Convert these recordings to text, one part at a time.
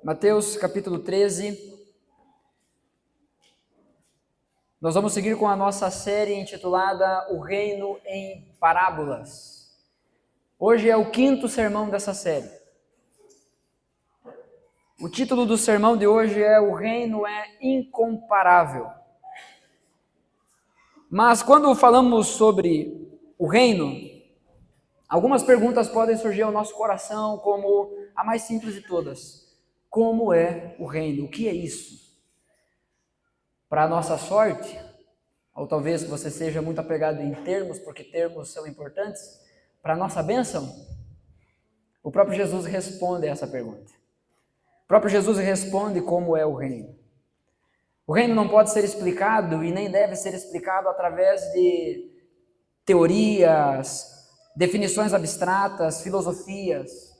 Mateus capítulo 13. Nós vamos seguir com a nossa série intitulada O Reino em Parábolas. Hoje é o 5º sermão dessa série. O título do sermão de hoje é O Reino é Incomparável. Mas quando falamos sobre o reino, algumas perguntas podem surgir ao nosso coração, como a mais simples de todas. Como é o reino? O que é isso? Para a nossa sorte, ou talvez você seja muito apegado em termos, porque termos são importantes, para a nossa bênção, o próprio Jesus responde a essa pergunta. O próprio Jesus responde como é o reino. O reino não pode ser explicado e nem deve ser explicado através de teorias, definições abstratas, filosofias.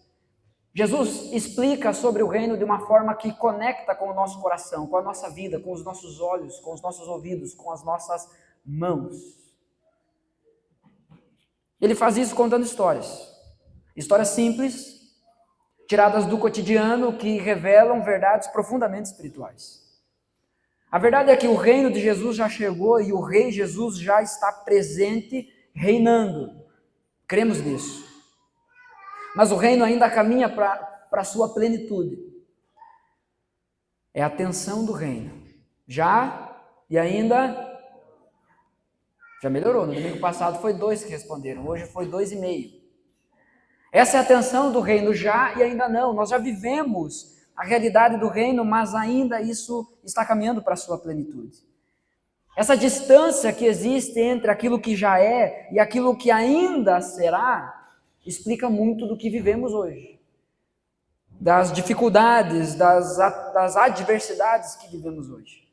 Jesus explica sobre o reino de uma forma que conecta com o nosso coração, com a nossa vida, com os nossos olhos, com os nossos ouvidos, com as nossas mãos. Ele faz isso contando histórias. Histórias simples, tiradas do cotidiano, que revelam verdades profundamente espirituais. A verdade é que o reino de Jesus já chegou e o Rei Jesus já está presente, reinando. Cremos nisso. Mas o reino ainda caminha para a sua plenitude. É a tensão do reino. Já e ainda... Já melhorou. No domingo passado foi 2 que responderam. Hoje foi 2,5. Essa é a tensão do reino. Já e ainda não. Nós já vivemos a realidade do reino, mas ainda isso está caminhando para a sua plenitude. Essa distância que existe entre aquilo que já é e aquilo que ainda será, explica muito do que vivemos hoje. Das dificuldades, das adversidades que vivemos hoje.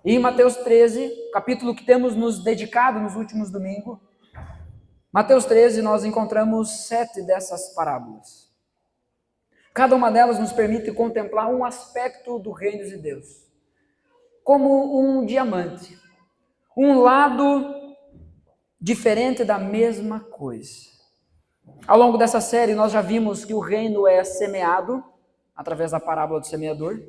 E em Mateus 13, capítulo que temos nos dedicado nos últimos domingos, Mateus 13 nós encontramos 7 dessas parábolas. Cada uma delas nos permite contemplar um aspecto do reino de Deus. Como um diamante. Um lado diferente da mesma coisa. Ao longo dessa série, nós já vimos que o reino é semeado, através da parábola do semeador.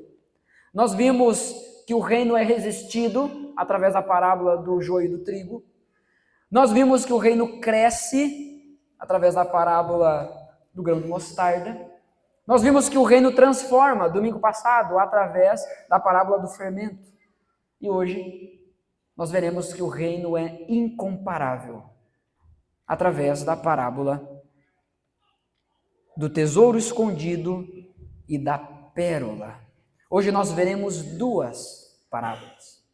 Nós vimos que o reino é resistido, através da parábola do joio e do trigo. Nós vimos que o reino cresce, através da parábola do grão de mostarda. Nós vimos que o reino transforma, domingo passado, através da parábola do fermento. E hoje, nós veremos que o reino é incomparável, através da parábola do tesouro escondido e da pérola. Hoje nós veremos 2 parábolas.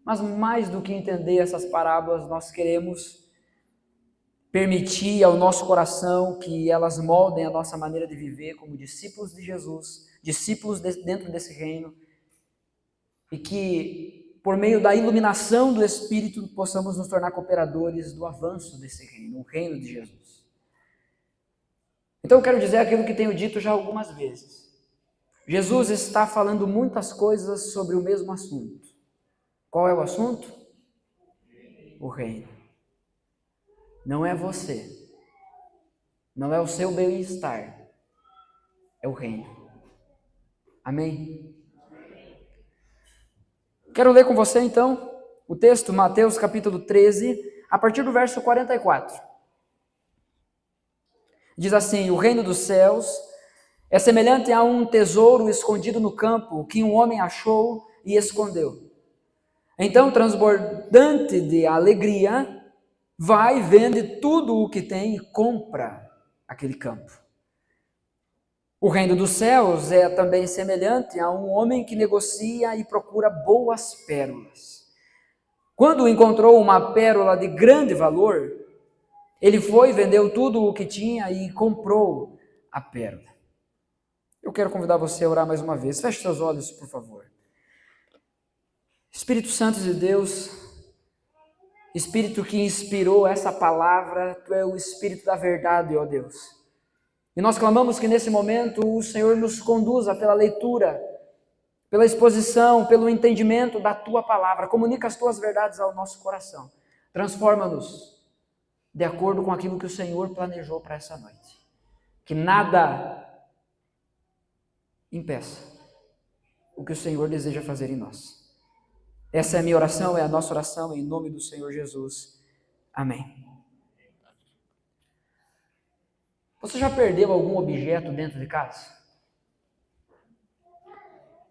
Mas mais do que entender essas parábolas, nós queremos permitir ao nosso coração que elas moldem a nossa maneira de viver como discípulos de Jesus, discípulos dentro desse reino, e que por meio da iluminação do Espírito possamos nos tornar cooperadores do avanço desse reino, o reino de Jesus. Então eu quero dizer aquilo que tenho dito já algumas vezes. Jesus está falando muitas coisas sobre o mesmo assunto. Qual é o assunto? O reino. Não é você. Não é o seu bem-estar. É o reino. Amém? Quero ler com você então o texto, Mateus capítulo 13, a partir do verso 44. Diz assim: o reino dos céus é semelhante a um tesouro escondido no campo, que um homem achou e escondeu. Então, transbordante de alegria, vai, vende tudo o que tem e compra aquele campo. O reino dos céus é também semelhante a um homem que negocia e procura boas pérolas. Quando encontrou uma pérola de grande valor, ele foi, vendeu tudo o que tinha e comprou a pérola. Eu quero convidar você a orar mais uma vez. Feche seus olhos, por favor. Espírito Santo de Deus, Espírito que inspirou essa palavra, Tu é o Espírito da verdade, ó Deus. E nós clamamos que nesse momento o Senhor nos conduza pela leitura, pela exposição, pelo entendimento da Tua palavra. Comunica as Tuas verdades ao nosso coração. Transforma-nos de acordo com aquilo que o Senhor planejou para essa noite. Que nada impeça o que o Senhor deseja fazer em nós. Essa é a minha oração, é a nossa oração, em nome do Senhor Jesus. Amém. Você já perdeu algum objeto dentro de casa?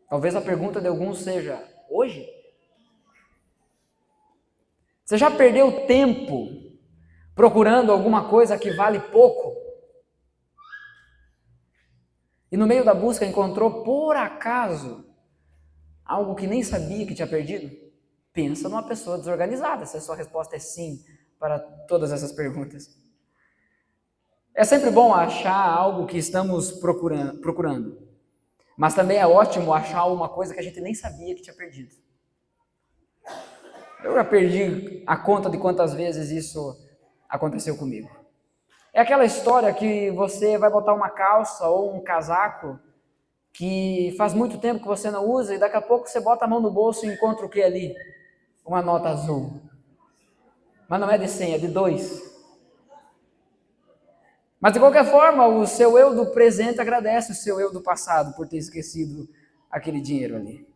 Talvez a pergunta de alguns seja, hoje? Você já perdeu tempo procurando alguma coisa que vale pouco? E no meio da busca encontrou, por acaso, algo que nem sabia que tinha perdido? Pensa numa pessoa desorganizada, se a sua resposta é sim para todas essas perguntas. É sempre bom achar algo que estamos procurando, mas também é ótimo achar uma coisa que a gente nem sabia que tinha perdido. Eu já perdi a conta de quantas vezes isso aconteceu comigo. É aquela história que você vai botar uma calça ou um casaco que faz muito tempo que você não usa e daqui a pouco você bota a mão no bolso e encontra o que ali? Uma nota azul. Mas não é de 100, é de 2. Mas de qualquer forma, o seu eu do presente agradece o seu eu do passado por ter esquecido aquele dinheiro ali.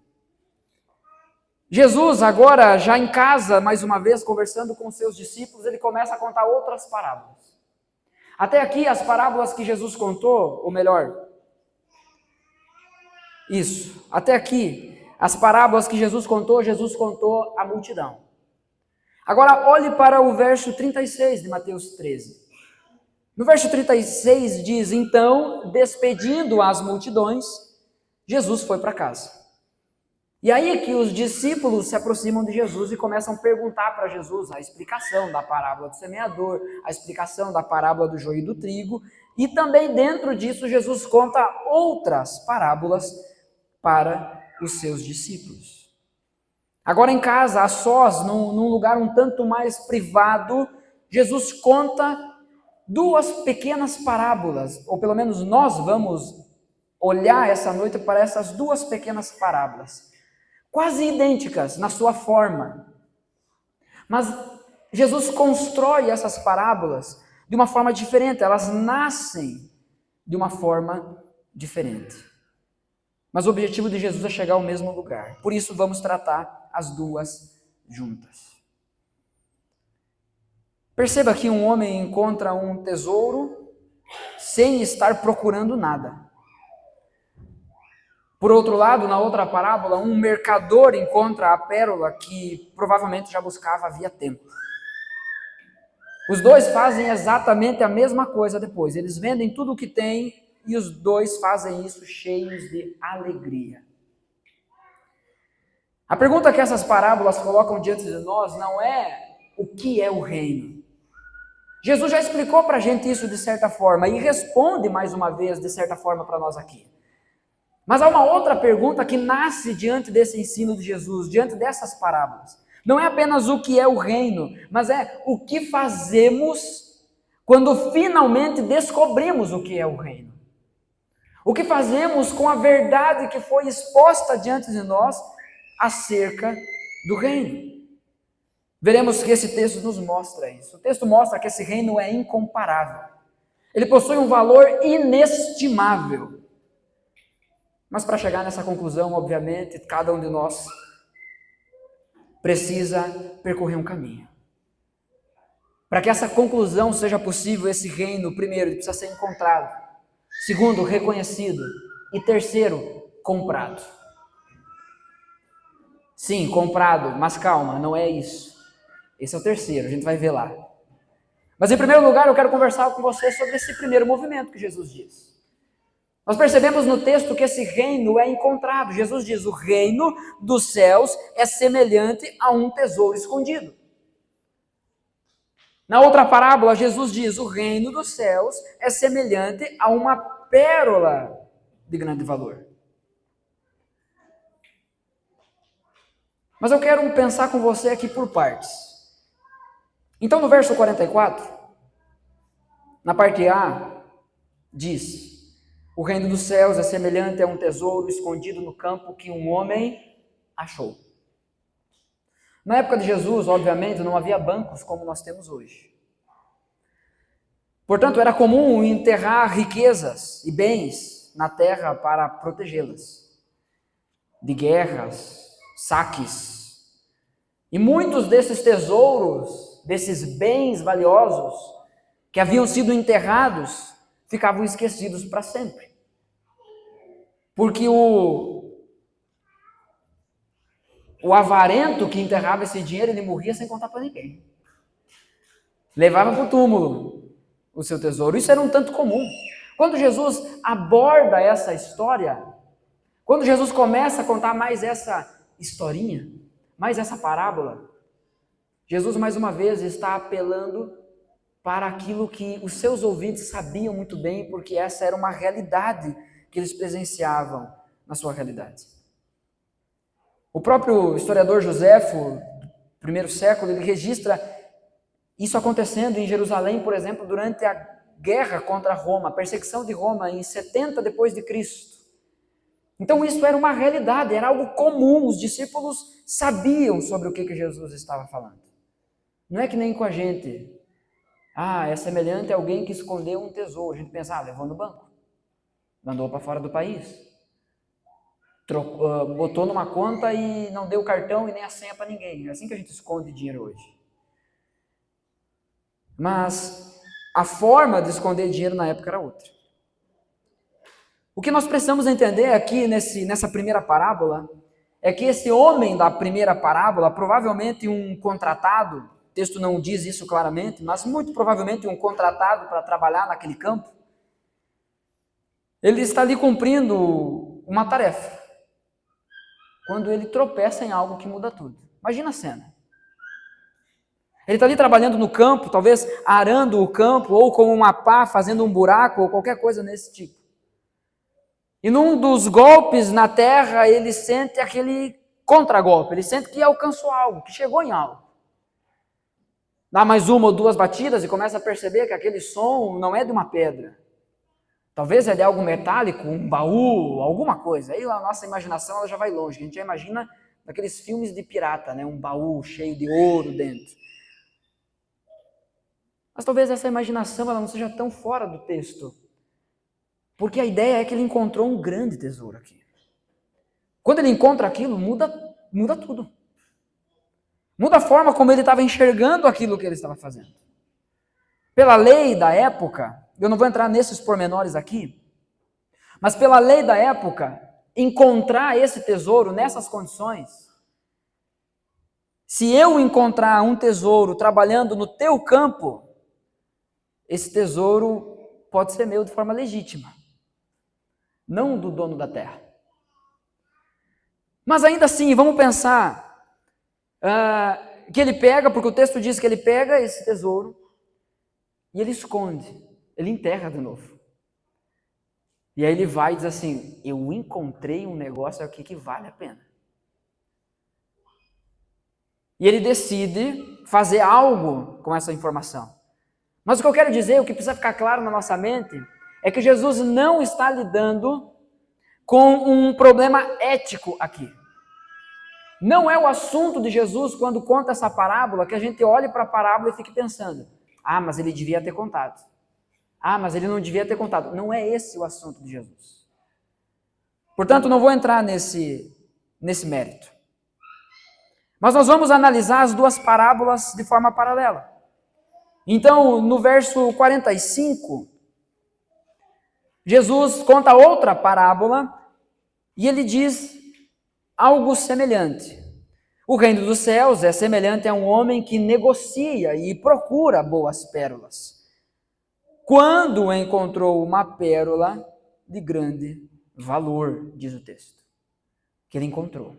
Jesus, agora já em casa, mais uma vez, conversando com os seus discípulos, ele começa a contar outras parábolas. Até aqui, as parábolas que Jesus contou, ou melhor, até aqui, as parábolas que Jesus contou à multidão. Agora, olhe para o verso 36 de Mateus 13. No verso 36 diz, então, despedindo as multidões, Jesus foi para casa. E aí que os discípulos se aproximam de Jesus e começam a perguntar para Jesus a explicação da parábola do semeador, a explicação da parábola do joio e do trigo, e também dentro disso Jesus conta outras parábolas para os seus discípulos. Agora em casa, a sós, num lugar um tanto mais privado, Jesus conta duas pequenas parábolas, ou pelo menos nós vamos olhar essa noite para essas duas pequenas parábolas, quase idênticas na sua forma. Mas Jesus constrói essas parábolas de uma forma diferente, elas nascem de uma forma diferente. Mas o objetivo de Jesus é chegar ao mesmo lugar. Por isso vamos tratar as duas juntas. Perceba que um homem encontra um tesouro sem estar procurando nada. Por outro lado, na outra parábola, um mercador encontra a pérola que provavelmente já buscava havia tempo. Os dois fazem exatamente a mesma coisa depois. Eles vendem tudo o que têm e os dois fazem isso cheios de alegria. A pergunta que essas parábolas colocam diante de nós não é o que é o reino. Jesus já explicou para a gente isso de certa forma e responde mais uma vez de certa forma para nós aqui. Mas há uma outra pergunta que nasce diante desse ensino de Jesus, diante dessas parábolas. Não é apenas o que é o reino, mas é o que fazemos quando finalmente descobrimos o que é o reino. O que fazemos com a verdade que foi exposta diante de nós acerca do reino. Veremos que esse texto nos mostra isso. O texto mostra que esse reino é incomparável. Ele possui um valor inestimável. Mas para chegar nessa conclusão, obviamente, cada um de nós precisa percorrer um caminho. Para que essa conclusão seja possível, esse reino, primeiro, ele precisa ser encontrado. Segundo, reconhecido. E terceiro, comprado. Sim, comprado, mas calma, não é isso. Esse é o terceiro, a gente vai ver lá. Mas em primeiro lugar, eu quero conversar com você sobre esse primeiro movimento que Jesus diz. Nós percebemos no texto que esse reino é encontrado. Jesus diz, o reino dos céus é semelhante a um tesouro escondido. Na outra parábola, Jesus diz, o reino dos céus é semelhante a uma pérola de grande valor. Mas eu quero pensar com você aqui por partes. Então, no verso 44, na parte A, diz, o reino dos céus é semelhante a um tesouro escondido no campo que um homem achou. Na época de Jesus, obviamente, não havia bancos como nós temos hoje. Portanto, era comum enterrar riquezas e bens na terra para protegê-las de guerras, saques. E muitos desses tesouros, desses bens valiosos que haviam sido enterrados, ficavam esquecidos para sempre. Porque o avarento que enterrava esse dinheiro, ele morria sem contar para ninguém. Levava para o túmulo o seu tesouro. Isso era um tanto comum. Quando Jesus aborda essa história, quando Jesus começa a contar mais essa historinha, mais essa parábola, Jesus mais uma vez está apelando para aquilo que os seus ouvintes sabiam muito bem, porque essa era uma realidade que eles presenciavam na sua realidade. O próprio historiador Joséfo, do primeiro século, ele registra isso acontecendo em Jerusalém, por exemplo, durante a guerra contra Roma, a perseguição de Roma em 70 depois de Cristo. Então isso era uma realidade, era algo comum, os discípulos sabiam sobre o que Jesus estava falando. Não é que nem com a gente, é semelhante a alguém que escondeu um tesouro, a gente pensa, levou no banco, mandou para fora do país, botou numa conta e não deu o cartão e nem a senha para ninguém. É assim que a gente esconde dinheiro hoje. Mas a forma de esconder dinheiro na época era outra. O que nós precisamos entender aqui nessa primeira parábola é que esse homem da primeira parábola, provavelmente um contratado, o texto não diz isso claramente, mas muito provavelmente um contratado para trabalhar naquele campo, ele está ali cumprindo uma tarefa, quando ele tropeça em algo que muda tudo. Imagina a cena. Ele está ali trabalhando no campo, talvez arando o campo, ou com uma pá fazendo um buraco, ou qualquer coisa nesse tipo. E num dos golpes na terra, ele sente aquele contragolpe, ele sente que alcançou algo, que chegou em algo. Dá mais uma ou duas batidas e começa a perceber que aquele som não é de uma pedra. Talvez é de algo metálico, um baú, alguma coisa. Aí a nossa imaginação ela já vai longe, a gente já imagina daqueles filmes de pirata, né? Um baú cheio de ouro dentro. Mas talvez essa imaginação ela não seja tão fora do texto, porque a ideia é que ele encontrou um grande tesouro aqui. Quando ele encontra aquilo, muda tudo. Muda a forma como ele estava enxergando aquilo que ele estava fazendo. Pela lei da época, eu não vou entrar nesses pormenores aqui, mas pela lei da época, encontrar esse tesouro nessas condições, se eu encontrar um tesouro trabalhando no teu campo, esse tesouro pode ser meu de forma legítima, não do dono da terra. Mas ainda assim, vamos pensar que ele pega, porque o texto diz que ele pega esse tesouro e ele esconde, ele enterra de novo. E aí ele vai e diz assim, eu encontrei um negócio aqui que vale a pena. E ele decide fazer algo com essa informação. Mas o que eu quero dizer, o que precisa ficar claro na nossa mente, é que Jesus não está lidando com um problema ético aqui. Não é o assunto de Jesus, quando conta essa parábola, que a gente olhe para a parábola e fique pensando, mas ele devia ter contado. Mas ele não devia ter contado. Não é esse o assunto de Jesus. Portanto, não vou entrar nesse mérito. Mas nós vamos analisar as duas parábolas de forma paralela. Então, no verso 45, Jesus conta outra parábola e ele diz algo semelhante. O reino dos céus é semelhante a um homem que negocia e procura boas pérolas. Quando encontrou uma pérola de grande valor, diz o texto, que ele encontrou.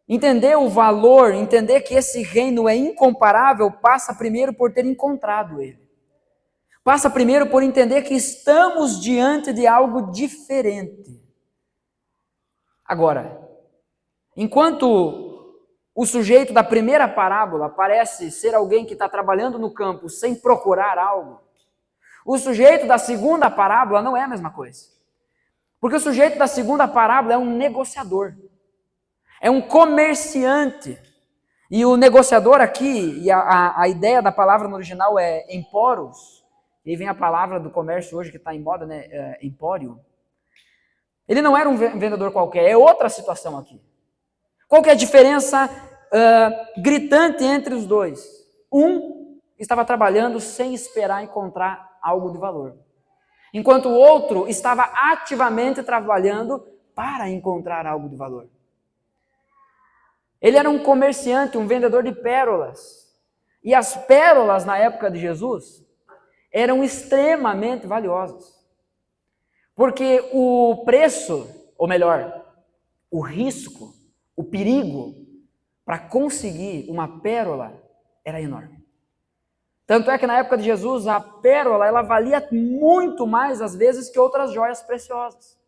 Entender o valor, entender que esse reino é incomparável, passa primeiro por ter encontrado ele. Passa primeiro por entender que estamos diante de algo diferente. Agora, enquanto o sujeito da primeira parábola parece ser alguém que está trabalhando no campo sem procurar algo, o sujeito da segunda parábola não é a mesma coisa. Porque o sujeito da segunda parábola é um negociador. É um comerciante. E o negociador aqui, e a ideia da palavra no original é emporos, e aí vem a palavra do comércio hoje que está em moda, né? Empório. Ele não era um vendedor qualquer, é outra situação aqui. Qual que é a diferença gritante entre os dois? Um estava trabalhando sem esperar encontrar algo de valor, enquanto o outro estava ativamente trabalhando para encontrar algo de valor. Ele era um comerciante, um vendedor de pérolas. E as pérolas na época de Jesus eram extremamente valiosas. Porque o preço, ou melhor, o risco, o perigo para conseguir uma pérola era enorme. Tanto é que na época de Jesus a pérola ela valia muito mais às vezes que outras joias preciosas.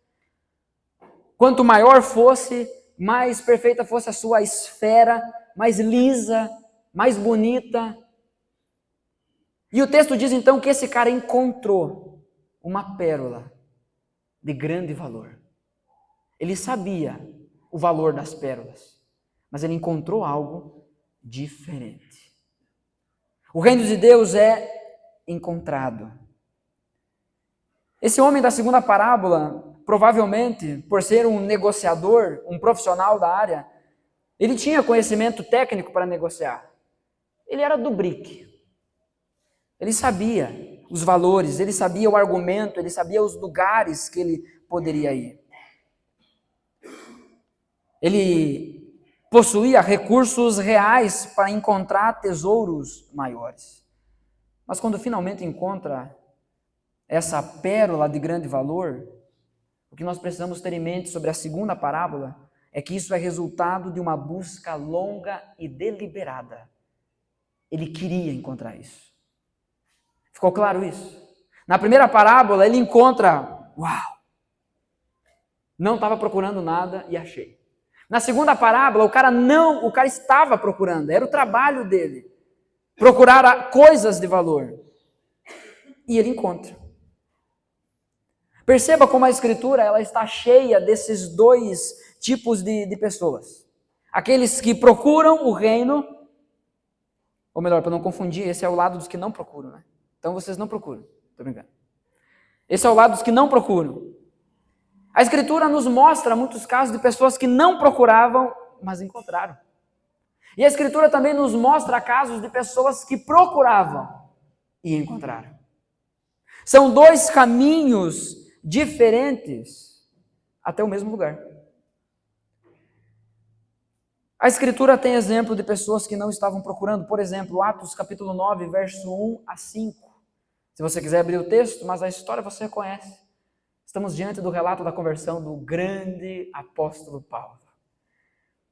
Quanto maior fosse, mais perfeita fosse a sua esfera, mais lisa, mais bonita. E o texto diz então que esse cara encontrou uma pérola de grande valor. Ele sabia o valor das pérolas, mas ele encontrou algo diferente. O reino de Deus é encontrado. Esse homem da segunda parábola, provavelmente, por ser um negociador, um profissional da área, ele tinha conhecimento técnico para negociar. Ele era do BRIC. Ele sabia os valores, ele sabia o argumento, ele sabia os lugares que ele poderia ir. Ele possuía recursos reais para encontrar tesouros maiores. Mas quando finalmente encontra essa pérola de grande valor, o que nós precisamos ter em mente sobre a segunda parábola é que isso é resultado de uma busca longa e deliberada. Ele queria encontrar isso. Ficou claro isso? Na primeira parábola ele encontra, uau, não estava procurando nada e achei. Na segunda parábola o cara estava procurando, era o trabalho dele, procurar coisas de valor. E ele encontra. Perceba como a Escritura ela está cheia desses dois tipos de pessoas. Aqueles que procuram o reino, ou melhor, para não confundir, esse é o lado dos que não procuram, né? Então vocês não procuram, estou brincando. Esse é o lado dos que não procuram. A Escritura nos mostra muitos casos de pessoas que não procuravam, mas encontraram. E a Escritura também nos mostra casos de pessoas que procuravam e encontraram. São dois caminhos diferentes até o mesmo lugar. A Escritura tem exemplo de pessoas que não estavam procurando. Por exemplo, Atos capítulo 9, verso 1 a 5. Se você quiser abrir o texto, mas a história você conhece. Estamos diante do relato da conversão do grande apóstolo Paulo.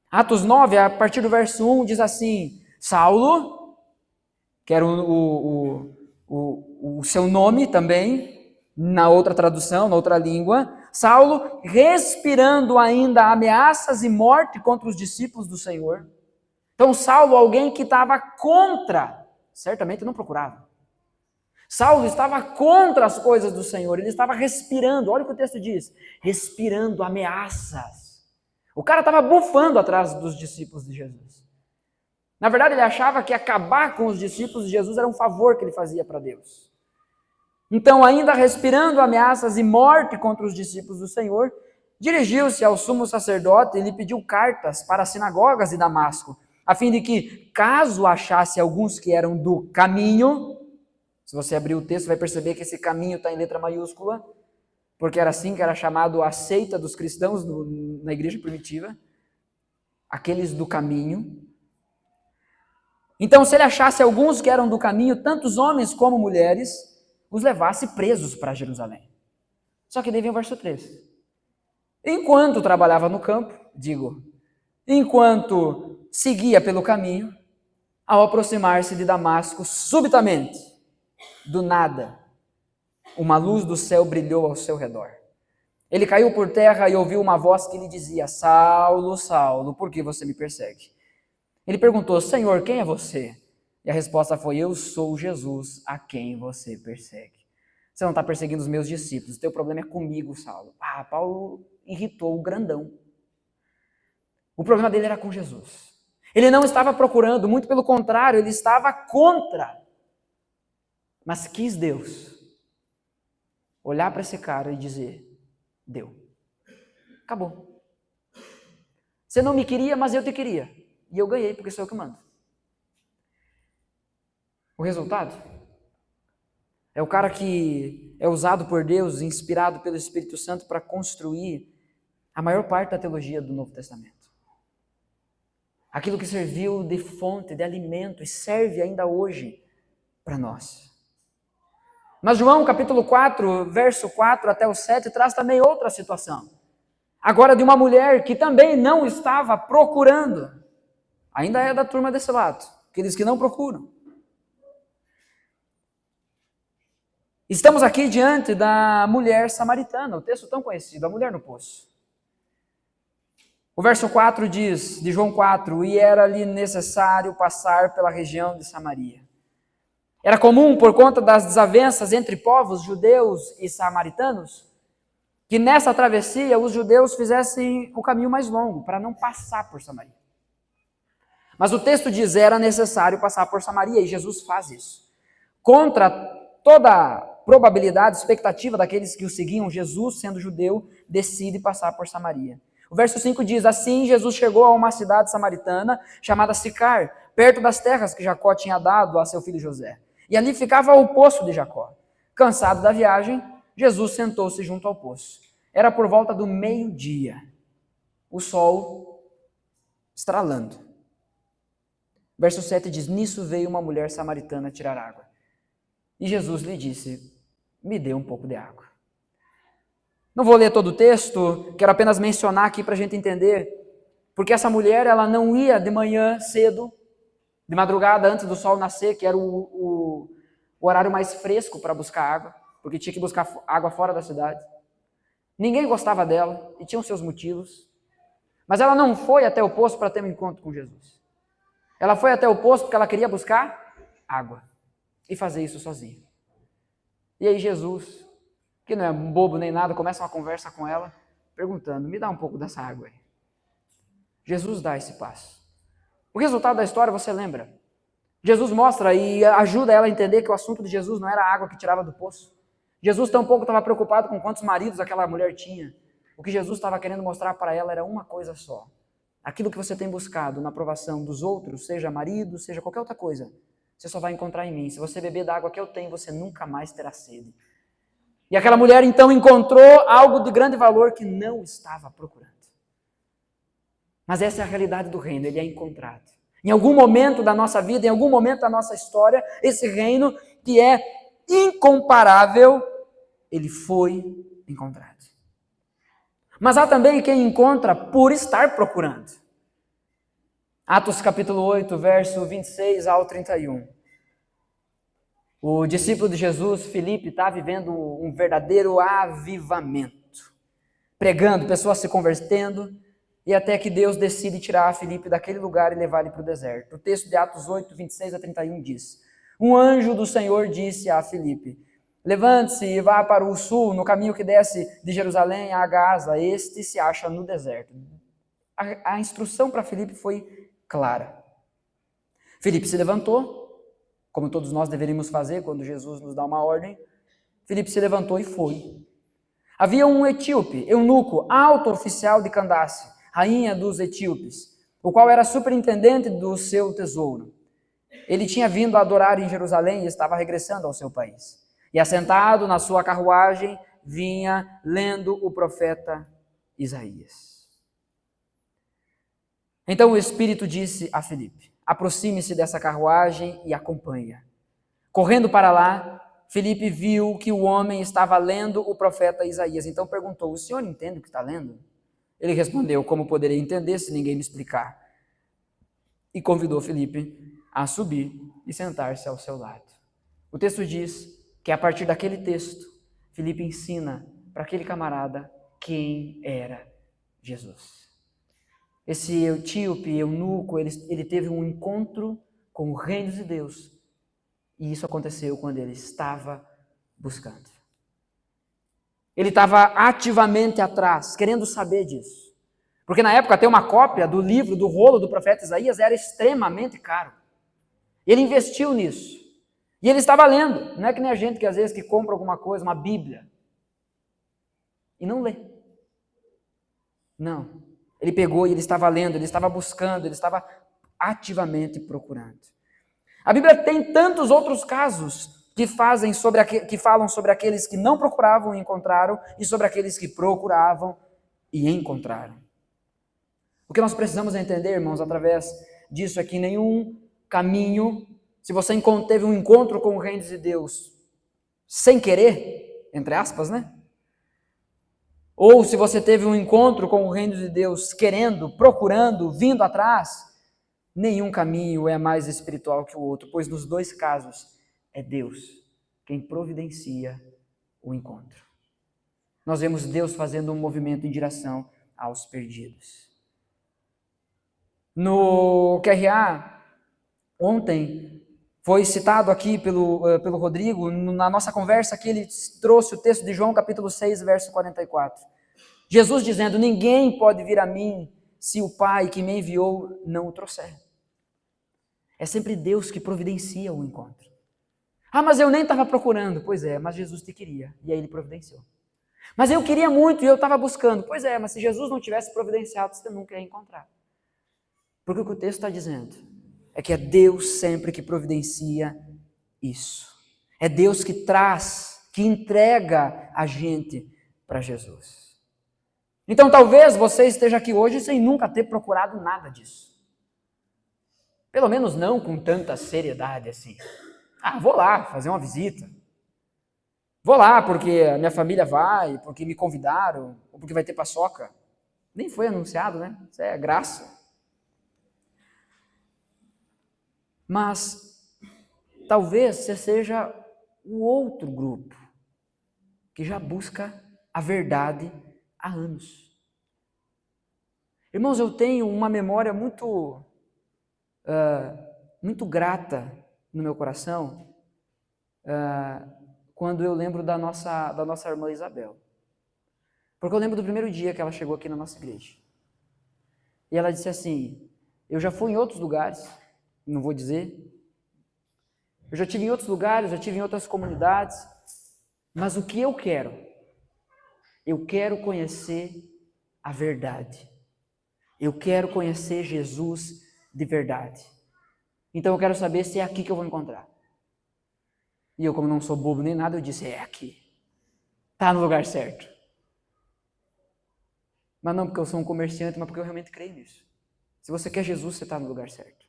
Atos 9, a partir do verso 1, diz assim: Saulo, que era o seu nome também, na outra tradução, na outra língua, Saulo, respirando ainda ameaças e morte contra os discípulos do Senhor. Então, Saulo, alguém que estava contra, certamente não procurava. Saulo estava contra as coisas do Senhor, ele estava respirando, olha o que o texto diz, respirando ameaças. O cara estava bufando atrás dos discípulos de Jesus. Na verdade, ele achava que acabar com os discípulos de Jesus era um favor que ele fazia para Deus. Então, ainda respirando ameaças e morte contra os discípulos do Senhor, dirigiu-se ao sumo sacerdote e lhe pediu cartas para as sinagogas de Damasco, a fim de que, caso achasse alguns que eram do caminho, se você abrir o texto, vai perceber que esse caminho está em letra maiúscula, porque era assim que era chamado a seita dos cristãos na igreja primitiva, aqueles do caminho. Então, se ele achasse alguns que eram do caminho, tantos homens como mulheres, os levasse presos para Jerusalém. Só que daí vem o verso 3. Enquanto trabalhava no campo, enquanto seguia pelo caminho, ao aproximar-se de Damasco, subitamente, do nada, uma luz do céu brilhou ao seu redor. Ele caiu por terra e ouviu uma voz que lhe dizia: Saulo, Saulo, por que você me persegue? Ele perguntou: Senhor, quem é você? E a resposta foi: eu sou Jesus, a quem você persegue. Você não está perseguindo os meus discípulos, o teu problema é comigo, Saulo. Paulo irritou o grandão. O problema dele era com Jesus. Ele não estava procurando, muito pelo contrário, ele estava contra. Mas quis Deus olhar para esse cara e dizer: deu. Acabou. Você não me queria, mas eu te queria. E eu ganhei, porque sou eu que mando. O resultado é o cara que é usado por Deus, inspirado pelo Espírito Santo para construir a maior parte da teologia do Novo Testamento. Aquilo que serviu de fonte, de alimento e serve ainda hoje para nós. Mas João capítulo 4, verso 4 até o 7, traz também outra situação. Agora de uma mulher que também não estava procurando. Ainda é da turma desse lado, aqueles que não procuram. Estamos aqui diante da mulher samaritana, o texto tão conhecido, a mulher no poço. O verso 4 diz, de João 4, e era-lhe necessário passar pela região de Samaria. Era comum, por conta das desavenças entre povos judeus e samaritanos, que nessa travessia os judeus fizessem o caminho mais longo, para não passar por Samaria. Mas o texto diz, era necessário passar por Samaria, e Jesus faz isso. Contra toda a probabilidade, expectativa daqueles que o seguiam, Jesus, sendo judeu, decide passar por Samaria. O verso 5 diz, assim Jesus chegou a uma cidade samaritana, chamada Sicar, perto das terras que Jacó tinha dado a seu filho José. E ali ficava o poço de Jacó. Cansado da viagem, Jesus sentou-se junto ao poço. Era por volta do meio-dia, o sol estralando. Verso 7 diz, nisso veio uma mulher samaritana tirar água. E Jesus lhe disse, me dê um pouco de água. Não vou ler todo o texto, quero apenas mencionar aqui para a gente entender, porque essa mulher ela não ia de manhã cedo, de madrugada antes do sol nascer, que era o horário mais fresco para buscar água, porque tinha que buscar água fora da cidade. Ninguém gostava dela e tinha os seus motivos, mas ela não foi até o poço para ter um encontro com Jesus. Ela foi até o poço porque ela queria buscar água e fazer isso sozinha. E aí Jesus, que não é bobo nem nada, começa uma conversa com ela, perguntando, me dá um pouco dessa água aí. Jesus dá esse passo. O resultado da história você lembra? Jesus mostra e ajuda ela a entender que o assunto de Jesus não era a água que tirava do poço. Jesus tampouco estava preocupado com quantos maridos aquela mulher tinha. O que Jesus estava querendo mostrar para ela era uma coisa só. Aquilo que você tem buscado na aprovação dos outros, seja marido, seja qualquer outra coisa, você só vai encontrar em mim. Se você beber da água que eu tenho, você nunca mais terá sede. E aquela mulher então encontrou algo de grande valor que não estava procurando. Mas essa é a realidade do reino, ele é encontrado. Em algum momento da nossa vida, em algum momento da nossa história, esse reino que é incomparável, ele foi encontrado. Mas há também quem encontra por estar procurando. Atos capítulo 8, verso 26 ao 31. O discípulo de Jesus, Filipe, está vivendo um verdadeiro avivamento. Pregando, pessoas se convertendo, e até que Deus decide tirar Filipe daquele lugar e levar ele para o deserto. O texto de Atos 8, 26 a 31 diz, um anjo do Senhor disse a Filipe, levante-se e vá para o sul, no caminho que desce de Jerusalém a Gaza, este se acha no deserto. A instrução para Filipe foi clara. Filipe se levantou, como todos nós deveríamos fazer quando Jesus nos dá uma ordem. Filipe se levantou e foi. Havia um etíope, eunuco, alto oficial de Candace, rainha dos etíopes, o qual era superintendente do seu tesouro. Ele tinha vindo a adorar em Jerusalém e estava regressando ao seu país. E assentado na sua carruagem, vinha lendo o profeta Isaías. Então o Espírito disse a Filipe, aproxime-se dessa carruagem e acompanha. Correndo para lá, Filipe viu que o homem estava lendo o profeta Isaías. Então perguntou, o senhor entende o que está lendo? Ele respondeu, como poderei entender se ninguém me explicar? E convidou Filipe a subir e sentar-se ao seu lado. O texto diz que a partir daquele texto, Filipe ensina para aquele camarada quem era Jesus. Esse etíope, eunuco, ele teve um encontro com o reino de Deus. E isso aconteceu quando ele estava buscando. Ele estava ativamente atrás, querendo saber disso. Porque na época ter uma cópia do livro, do rolo do profeta Isaías era extremamente caro. Ele investiu nisso. E ele estava lendo. Não é que nem a gente que às vezes que compra alguma coisa, uma Bíblia. e não lê. Não. Ele pegou e ele estava lendo, ele estava buscando, ele estava ativamente procurando. A Bíblia tem tantos outros casos que falam sobre aqueles que não procuravam e encontraram, e sobre aqueles que procuravam e encontraram. O que nós precisamos entender, irmãos, através disso é que nenhum caminho, se você teve um encontro com o reino de Deus sem querer, entre aspas, né? Ou se você teve um encontro com o reino de Deus querendo, procurando, vindo atrás, nenhum caminho é mais espiritual que o outro, pois nos dois casos é Deus quem providencia o encontro. Nós vemos Deus fazendo um movimento em direção aos perdidos. No QRA, ontem, foi citado aqui pelo Rodrigo, na nossa conversa aqui, ele trouxe o texto de João capítulo 6, verso 44. Jesus dizendo, ninguém pode vir a mim se o Pai que me enviou não o trouxer. É sempre Deus que providencia o encontro. Ah, mas eu nem estava procurando. Pois é, mas Jesus te queria, e aí ele providenciou. Mas eu queria muito e eu estava buscando. Pois é, mas se Jesus não tivesse providenciado, você nunca ia encontrar. Porque o que o texto está dizendo é que é Deus sempre que providencia isso. É Deus que traz, que entrega a gente para Jesus. Então talvez você esteja aqui hoje sem nunca ter procurado nada disso. Pelo menos não com tanta seriedade assim. Ah, vou lá fazer uma visita. Vou lá porque a minha família vai, porque me convidaram, ou porque vai ter paçoca. Nem foi anunciado, né? Isso é graça. Mas talvez você seja o outro grupo que já busca a verdade há anos. Irmãos, eu tenho uma memória muito grata no meu coração quando eu lembro da nossa irmã Isabel. Porque eu lembro do primeiro dia que ela chegou aqui na nossa igreja. E ela disse assim, eu já fui em outros lugares, não vou dizer, eu já estive em outros lugares, já estive em outras comunidades, mas o que eu quero conhecer a verdade. Eu quero conhecer Jesus de verdade. Então eu quero saber se é aqui que eu vou encontrar. E eu, como não sou bobo nem nada, eu disse, é aqui. Está no lugar certo. Mas não porque eu sou um comerciante, mas porque eu realmente creio nisso. Se você quer Jesus, você está no lugar certo.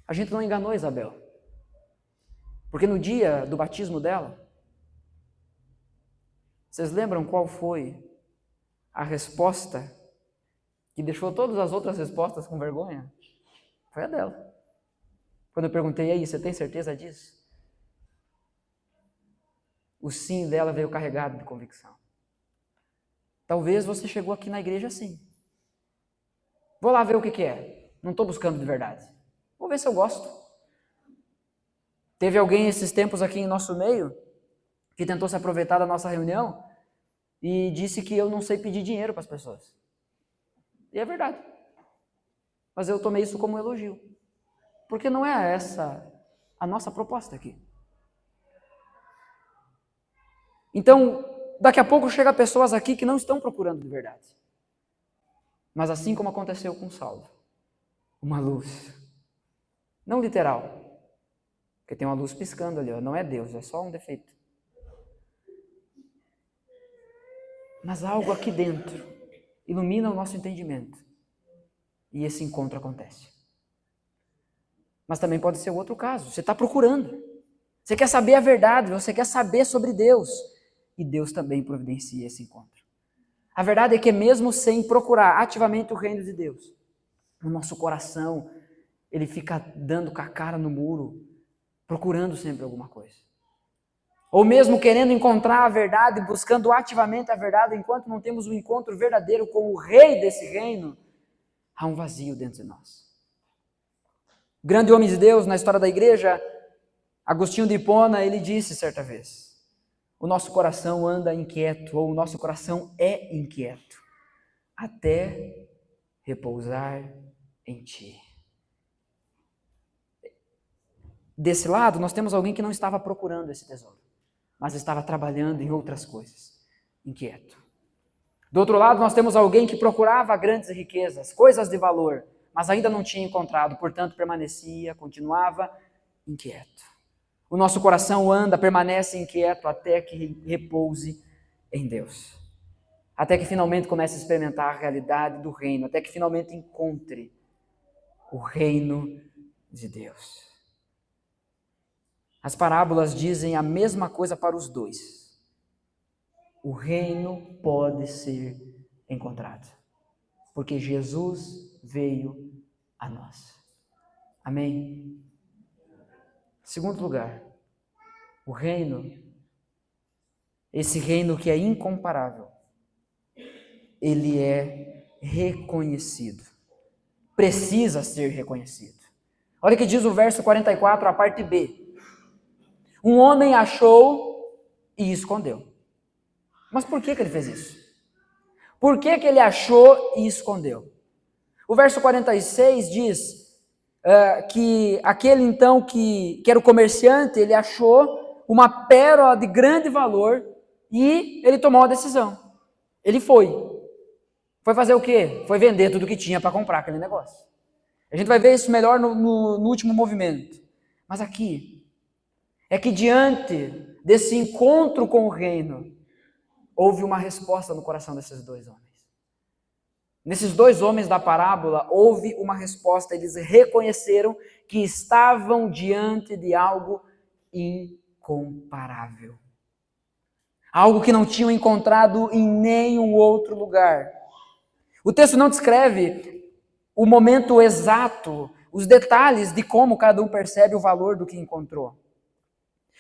A gente não enganou a Isabel. Porque no dia do batismo dela, vocês lembram qual foi a resposta que deixou todas as outras respostas com vergonha? Foi a dela. Quando eu perguntei, e aí, você tem certeza disso? O sim dela veio carregado de convicção. Talvez você chegou aqui na igreja assim. Vou lá ver o que é. Não estou buscando de verdade. Vou ver se eu gosto. Teve alguém esses tempos aqui em nosso meio que tentou se aproveitar da nossa reunião e disse que eu não sei pedir dinheiro para as pessoas. E é verdade. Mas eu tomei isso como um elogio. Porque não é essa a nossa proposta aqui. Então, daqui a pouco chega pessoas aqui que não estão procurando de verdade. Mas assim como aconteceu com Saulo, uma luz. Não literal. Porque tem uma luz piscando ali, ó. Não é Deus, é só um defeito. Mas algo aqui dentro ilumina o nosso entendimento. E esse encontro acontece. Mas também pode ser o outro caso. Você está procurando. Você quer saber a verdade, você quer saber sobre Deus. E Deus também providencia esse encontro. A verdade é que mesmo sem procurar ativamente o reino de Deus, o nosso coração, ele fica dando com a cara no muro, procurando sempre alguma coisa. Ou mesmo querendo encontrar a verdade, buscando ativamente a verdade, enquanto não temos um encontro verdadeiro com o rei desse reino, há um vazio dentro de nós. O grande homem de Deus na história da igreja, Agostinho de Hipona, ele disse certa vez, o nosso coração anda inquieto, ou o nosso coração é inquieto, até repousar em ti. Desse lado, nós temos alguém que não estava procurando esse tesouro, mas estava trabalhando em outras coisas. inquieto. Do outro lado, nós temos alguém que procurava grandes riquezas, coisas de valor, mas ainda não tinha encontrado, portanto permanecia, continuava inquieto. O nosso coração anda, permanece inquieto até que repouse em Deus. Até que finalmente comece a experimentar a realidade do reino, até que finalmente encontre o reino de Deus. As parábolas dizem a mesma coisa para os dois. O reino pode ser encontrado, porque Jesus veio a nós. Amém? Segundo lugar, o reino, esse reino que é incomparável, ele é reconhecido. Precisa ser reconhecido. Olha o que diz o verso 44, a parte B. Um homem achou e escondeu. Mas por que ele fez isso? Por que ele achou e escondeu? O verso 46 diz que aquele então que era o comerciante, ele achou uma pérola de grande valor e ele tomou a decisão. Ele foi fazer o quê? Foi vender tudo que tinha para comprar aquele negócio. A gente vai ver isso melhor no último movimento. Mas aqui, é que diante desse encontro com o reino, houve uma resposta no coração desses dois homens. Nesses dois homens da parábola, houve uma resposta. Eles reconheceram que estavam diante de algo incomparável. Algo que não tinham encontrado em nenhum outro lugar. O texto não descreve o momento exato, os detalhes de como cada um percebe o valor do que encontrou.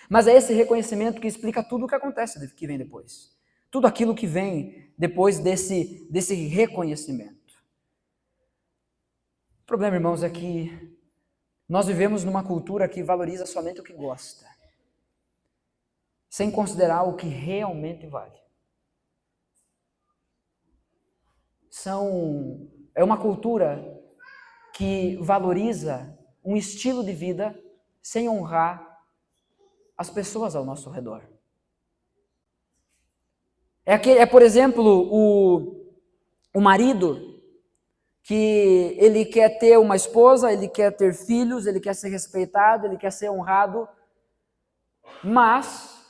Mas é esse reconhecimento que explica tudo o que acontece, que vem depois. Tudo aquilo que vem depois desse reconhecimento. O problema, irmãos, é que nós vivemos numa cultura que valoriza somente o que gosta, sem considerar o que realmente vale. É uma cultura que valoriza um estilo de vida sem honrar as pessoas ao nosso redor. Por exemplo, o marido que ele quer ter uma esposa, ele quer ter filhos, ele quer ser respeitado, ele quer ser honrado, mas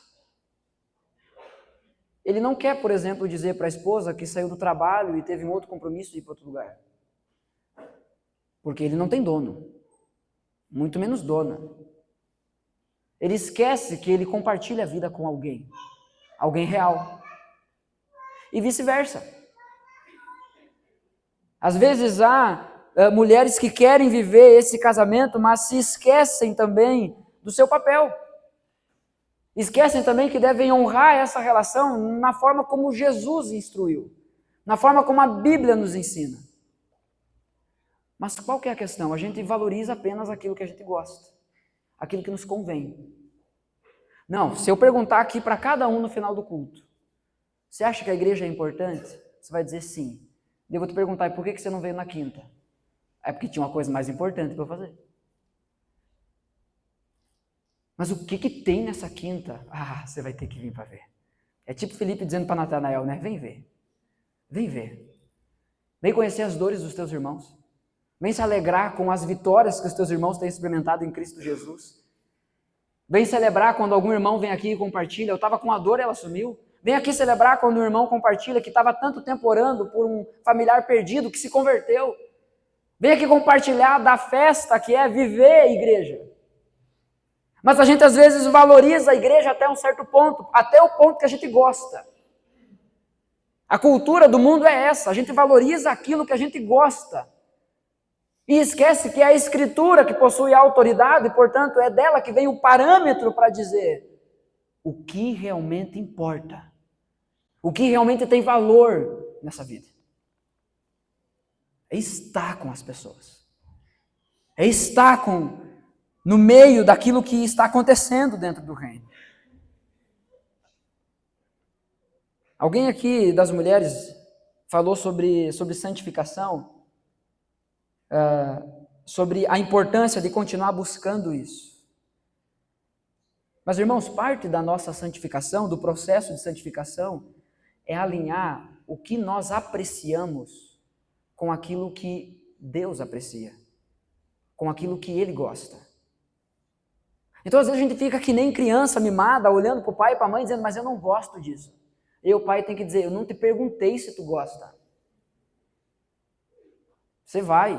ele não quer, por exemplo, dizer para a esposa que saiu do trabalho e teve um outro compromisso de ir para outro lugar. Porque ele não tem dono, muito menos dona. Ele esquece que ele compartilha a vida com alguém real. E vice-versa. Às vezes há mulheres que querem viver esse casamento, mas se esquecem também do seu papel. Esquecem também que devem honrar essa relação na forma como Jesus instruiu, na forma como a Bíblia nos ensina. Mas qual que é a questão? A gente valoriza apenas aquilo que a gente gosta, aquilo que nos convém. Não, se eu perguntar aqui para cada um no final do culto, você acha que a igreja é importante? Você vai dizer sim. Eu vou te perguntar, e por que você não veio na quinta? É porque tinha uma coisa mais importante para eu fazer. Mas o que tem nessa quinta? Você vai ter que vir para ver. É tipo Felipe dizendo para Natanael, né? Vem ver. Vem ver. Vem conhecer as dores dos teus irmãos. Vem se alegrar com as vitórias que os teus irmãos têm experimentado em Cristo Jesus. Vem celebrar quando algum irmão vem aqui e compartilha. Eu estava com uma dor e ela sumiu. Vem aqui celebrar quando um irmão compartilha que estava tanto tempo orando por um familiar perdido que se converteu. Vem aqui compartilhar da festa que é viver a igreja. Mas a gente às vezes valoriza a igreja até um certo ponto, até o ponto que a gente gosta. A cultura do mundo é essa, a gente valoriza aquilo que a gente gosta. E esquece que é a Escritura que possui a autoridade, portanto é dela que vem o parâmetro para dizer o que realmente importa, o que realmente tem valor nessa vida. É estar com as pessoas, é estar no meio daquilo que está acontecendo dentro do reino. Alguém aqui das mulheres falou sobre santificação, sobre a importância de continuar buscando isso. Mas, irmãos, parte da nossa santificação, do processo de santificação, é alinhar o que nós apreciamos com aquilo que Deus aprecia, com aquilo que Ele gosta. Então, às vezes, a gente fica que nem criança mimada, olhando para o pai e para a mãe, dizendo, mas eu não gosto disso. E o pai tem que dizer, eu não te perguntei se tu gosta. Você vai.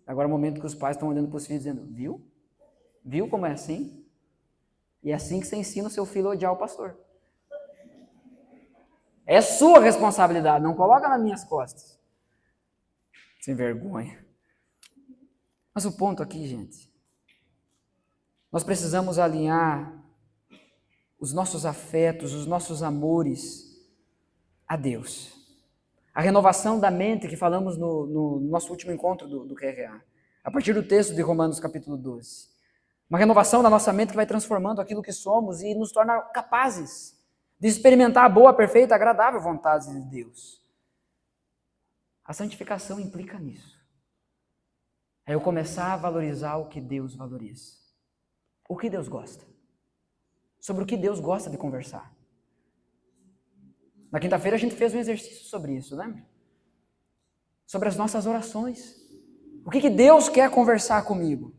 Agora é o momento que os pais estão olhando para os filhos dizendo, viu? Viu como é assim? E é assim que você ensina o seu filho a odiar o pastor. É sua responsabilidade, não coloca nas minhas costas. Sem vergonha. Mas o ponto aqui, gente, nós precisamos alinhar os nossos afetos, os nossos amores a Deus. A renovação da mente que falamos no nosso último encontro do QRA, a partir do texto de Romanos capítulo 12. Uma renovação da nossa mente que vai transformando aquilo que somos e nos torna capazes de experimentar a boa, perfeita, agradável vontade de Deus. A santificação implica nisso. É eu começar a valorizar o que Deus valoriza. O que Deus gosta. Sobre o que Deus gosta de conversar. Na quinta-feira a gente fez um exercício sobre isso, né? Sobre as nossas orações. O que Deus quer conversar comigo?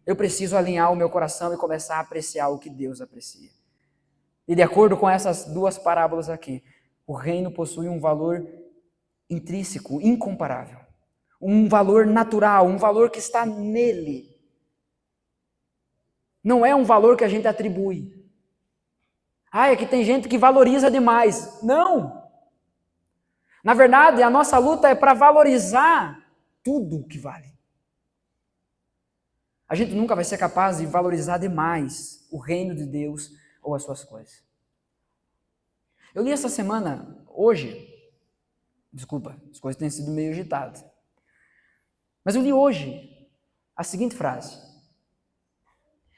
Eu preciso alinhar o meu coração e começar a apreciar o que Deus aprecia. E de acordo com essas duas parábolas aqui, o reino possui um valor intrínseco, incomparável. Um valor natural, um valor que está nele. Não é um valor que a gente atribui. É que tem gente que valoriza demais. Não! Na verdade, a nossa luta é para valorizar tudo o que vale. A gente nunca vai ser capaz de valorizar demais o reino de Deus ou as suas coisas. Eu li essa semana, hoje, desculpa, as coisas têm sido meio agitadas, mas eu li hoje a seguinte frase,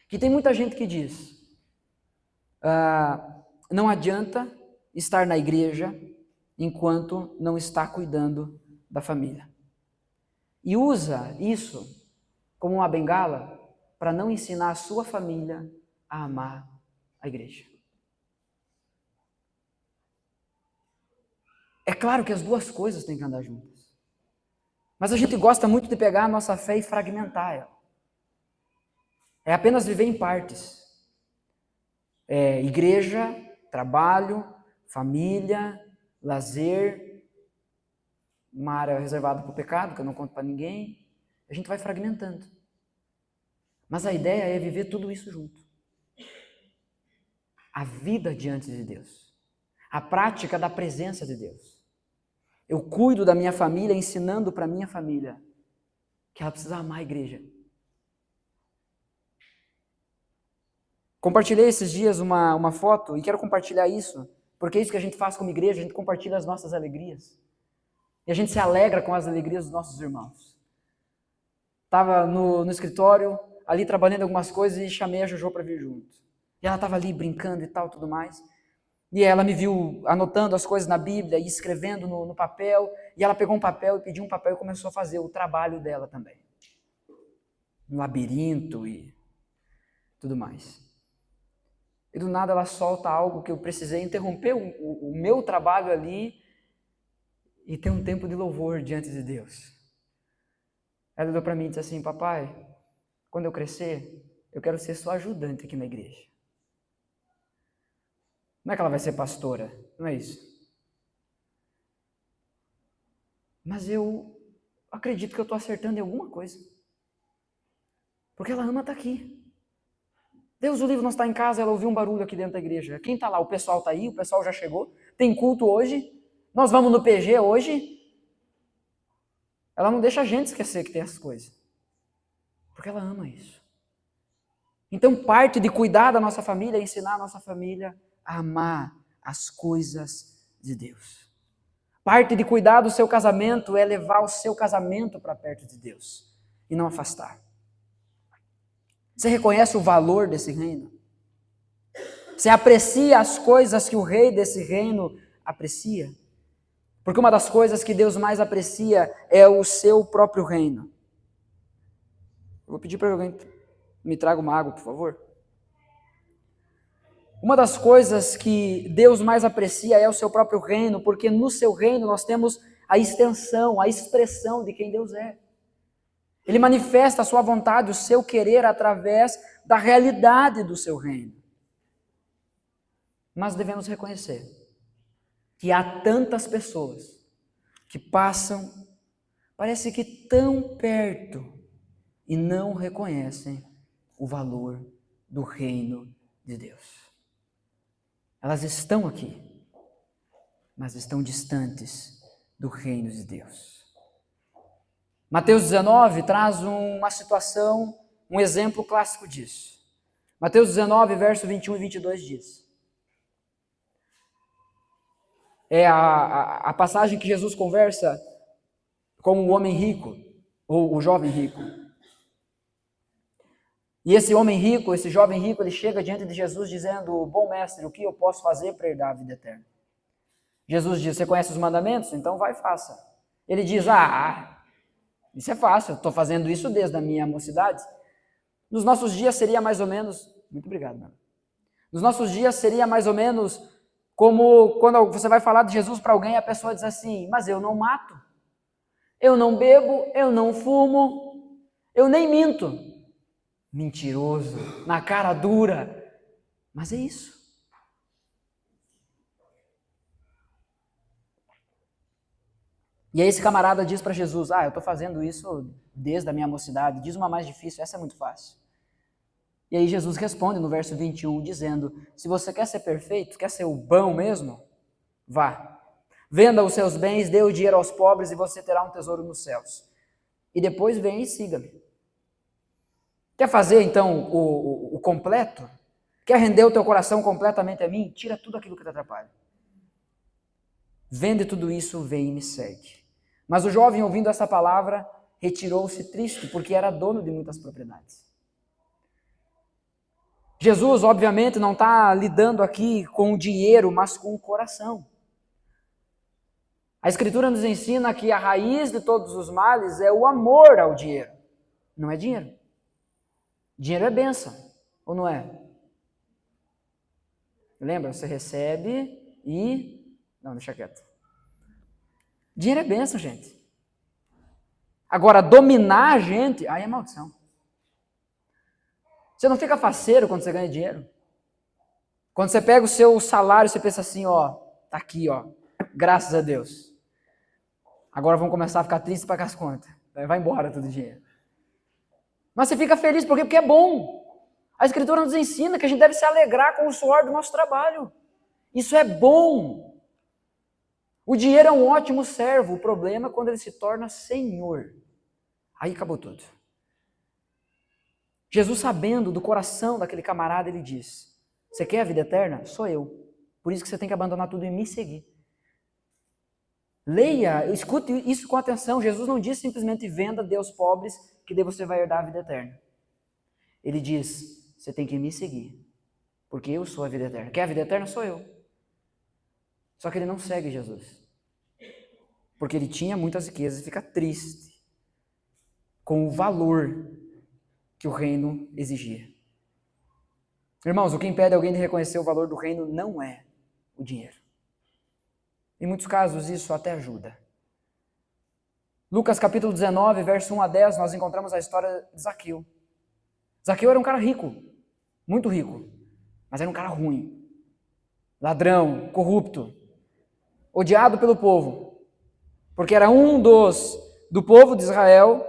que tem muita gente que diz, não adianta estar na igreja enquanto não está cuidando da família. E usa isso como uma bengala para não ensinar a sua família a amar a igreja. É claro que as duas coisas têm que andar juntas. Mas a gente gosta muito de pegar a nossa fé e fragmentar ela. É apenas viver em partes. Igreja, trabalho, família, lazer, uma área reservada para o pecado, que eu não conto para ninguém. A gente vai fragmentando. Mas a ideia é viver tudo isso junto. A vida diante de Deus. A prática da presença de Deus. Eu cuido da minha família, ensinando para a minha família que ela precisa amar a igreja. Compartilhei esses dias uma foto e quero compartilhar isso, porque é isso que a gente faz como igreja, a gente compartilha as nossas alegrias. E a gente se alegra com as alegrias dos nossos irmãos. Estava no escritório, ali trabalhando algumas coisas e chamei a Jojo para vir junto. E ela estava ali brincando e tal, tudo mais. E ela me viu anotando as coisas na Bíblia e escrevendo no papel. E ela pegou um papel e pediu um papel e começou a fazer o trabalho dela também. Um labirinto e tudo mais. E do nada ela solta algo que eu precisei interromper o meu trabalho ali e ter um tempo de louvor diante de Deus. Ela olhou para mim e disse assim, papai, quando eu crescer, eu quero ser sua ajudante aqui na igreja. Não é que ela vai ser pastora, não é isso. Mas eu acredito que eu estou acertando em alguma coisa. Porque ela ama estar aqui. Deus o livre não está em casa, ela ouviu um barulho aqui dentro da igreja. Quem está lá? O pessoal está aí, o pessoal já chegou. Tem culto hoje. Nós vamos no PG hoje. Ela não deixa a gente esquecer que tem essas coisas. Porque ela ama isso. Então parte de cuidar da nossa família é ensinar a nossa família a amar as coisas de Deus. Parte de cuidar do seu casamento é levar o seu casamento para perto de Deus e não afastar. Você reconhece o valor desse reino? Você aprecia as coisas que o rei desse reino aprecia? Porque uma das coisas que Deus mais aprecia é o seu próprio reino. Eu vou pedir para alguém me traga uma água, por favor. Uma das coisas que Deus mais aprecia é o seu próprio reino, porque no seu reino nós temos a extensão, a expressão de quem Deus é. Ele manifesta a sua vontade, o seu querer através da realidade do seu reino. Mas devemos reconhecer que há tantas pessoas que passam, parece que tão perto, e não reconhecem o valor do reino de Deus. Elas estão aqui, mas estão distantes do reino de Deus. Mateus 19 traz uma situação, um exemplo clássico disso. Mateus 19, verso 21 e 22 diz. É a passagem que Jesus conversa com o homem rico, ou o jovem rico. E esse homem rico, esse jovem rico, ele chega diante de Jesus dizendo: bom mestre, o que eu posso fazer para herdar a vida eterna? Jesus diz: você conhece os mandamentos? Então vai e faça. Ele diz: isso é fácil, eu estou fazendo isso desde a minha mocidade. Nos nossos dias seria mais ou menos, muito obrigado, mano. Nos nossos dias seria mais ou menos como quando você vai falar de Jesus para alguém, a pessoa diz assim: mas eu não mato, eu não bebo, eu não fumo, eu nem minto. Mentiroso, na cara dura, mas é isso. E aí esse camarada diz para Jesus: eu estou fazendo isso desde a minha mocidade. Diz uma mais difícil, essa é muito fácil. E aí Jesus responde no verso 21, dizendo: se você quer ser perfeito, quer ser o bom mesmo, vá. Venda os seus bens, dê o dinheiro aos pobres e você terá um tesouro nos céus. E depois vem e siga-me. Quer fazer então o completo? Quer render o teu coração completamente a mim? Tira tudo aquilo que te atrapalha. Vende tudo isso, vem e me segue. Mas o jovem, ouvindo essa palavra, retirou-se triste, porque era dono de muitas propriedades. Jesus, obviamente, não está lidando aqui com o dinheiro, mas com o coração. A Escritura nos ensina que a raiz de todos os males é o amor ao dinheiro. Não é dinheiro. Dinheiro é bênção, ou não é? Lembra? Você recebe e... Não, deixa quieto. Dinheiro é bênção, gente. Agora, dominar a gente, aí é maldição. Você não fica faceiro quando você ganha dinheiro? Quando você pega o seu salário, você pensa assim, tá aqui, graças a Deus. Agora vamos começar a ficar triste para pagar as contas. Vai embora todo o dinheiro. Mas você fica feliz, por quê? Porque é bom. A Escritura nos ensina que a gente deve se alegrar com o suor do nosso trabalho. Isso é bom. O dinheiro é um ótimo servo, o problema é quando ele se torna senhor. Aí acabou tudo. Jesus, sabendo do coração daquele camarada, ele diz: você quer a vida eterna? Sou eu. Por isso que você tem que abandonar tudo e me seguir. Leia, escute isso com atenção. Jesus não diz simplesmente venda, dê aos pobres, que daí você vai herdar a vida eterna. Ele diz: você tem que me seguir, porque eu sou a vida eterna. Quer a vida eterna? Sou eu. Só que ele não segue Jesus, porque ele tinha muitas riquezas e fica triste com o valor que o reino exigia. Irmãos, o que impede alguém de reconhecer o valor do reino não é o dinheiro. Em muitos casos isso até ajuda. Lucas capítulo 19, verso 1 a 10, nós encontramos a história de Zaqueu. Zaqueu era um cara rico, muito rico, mas era um cara ruim, ladrão, corrupto, odiado pelo povo, porque era um do povo de Israel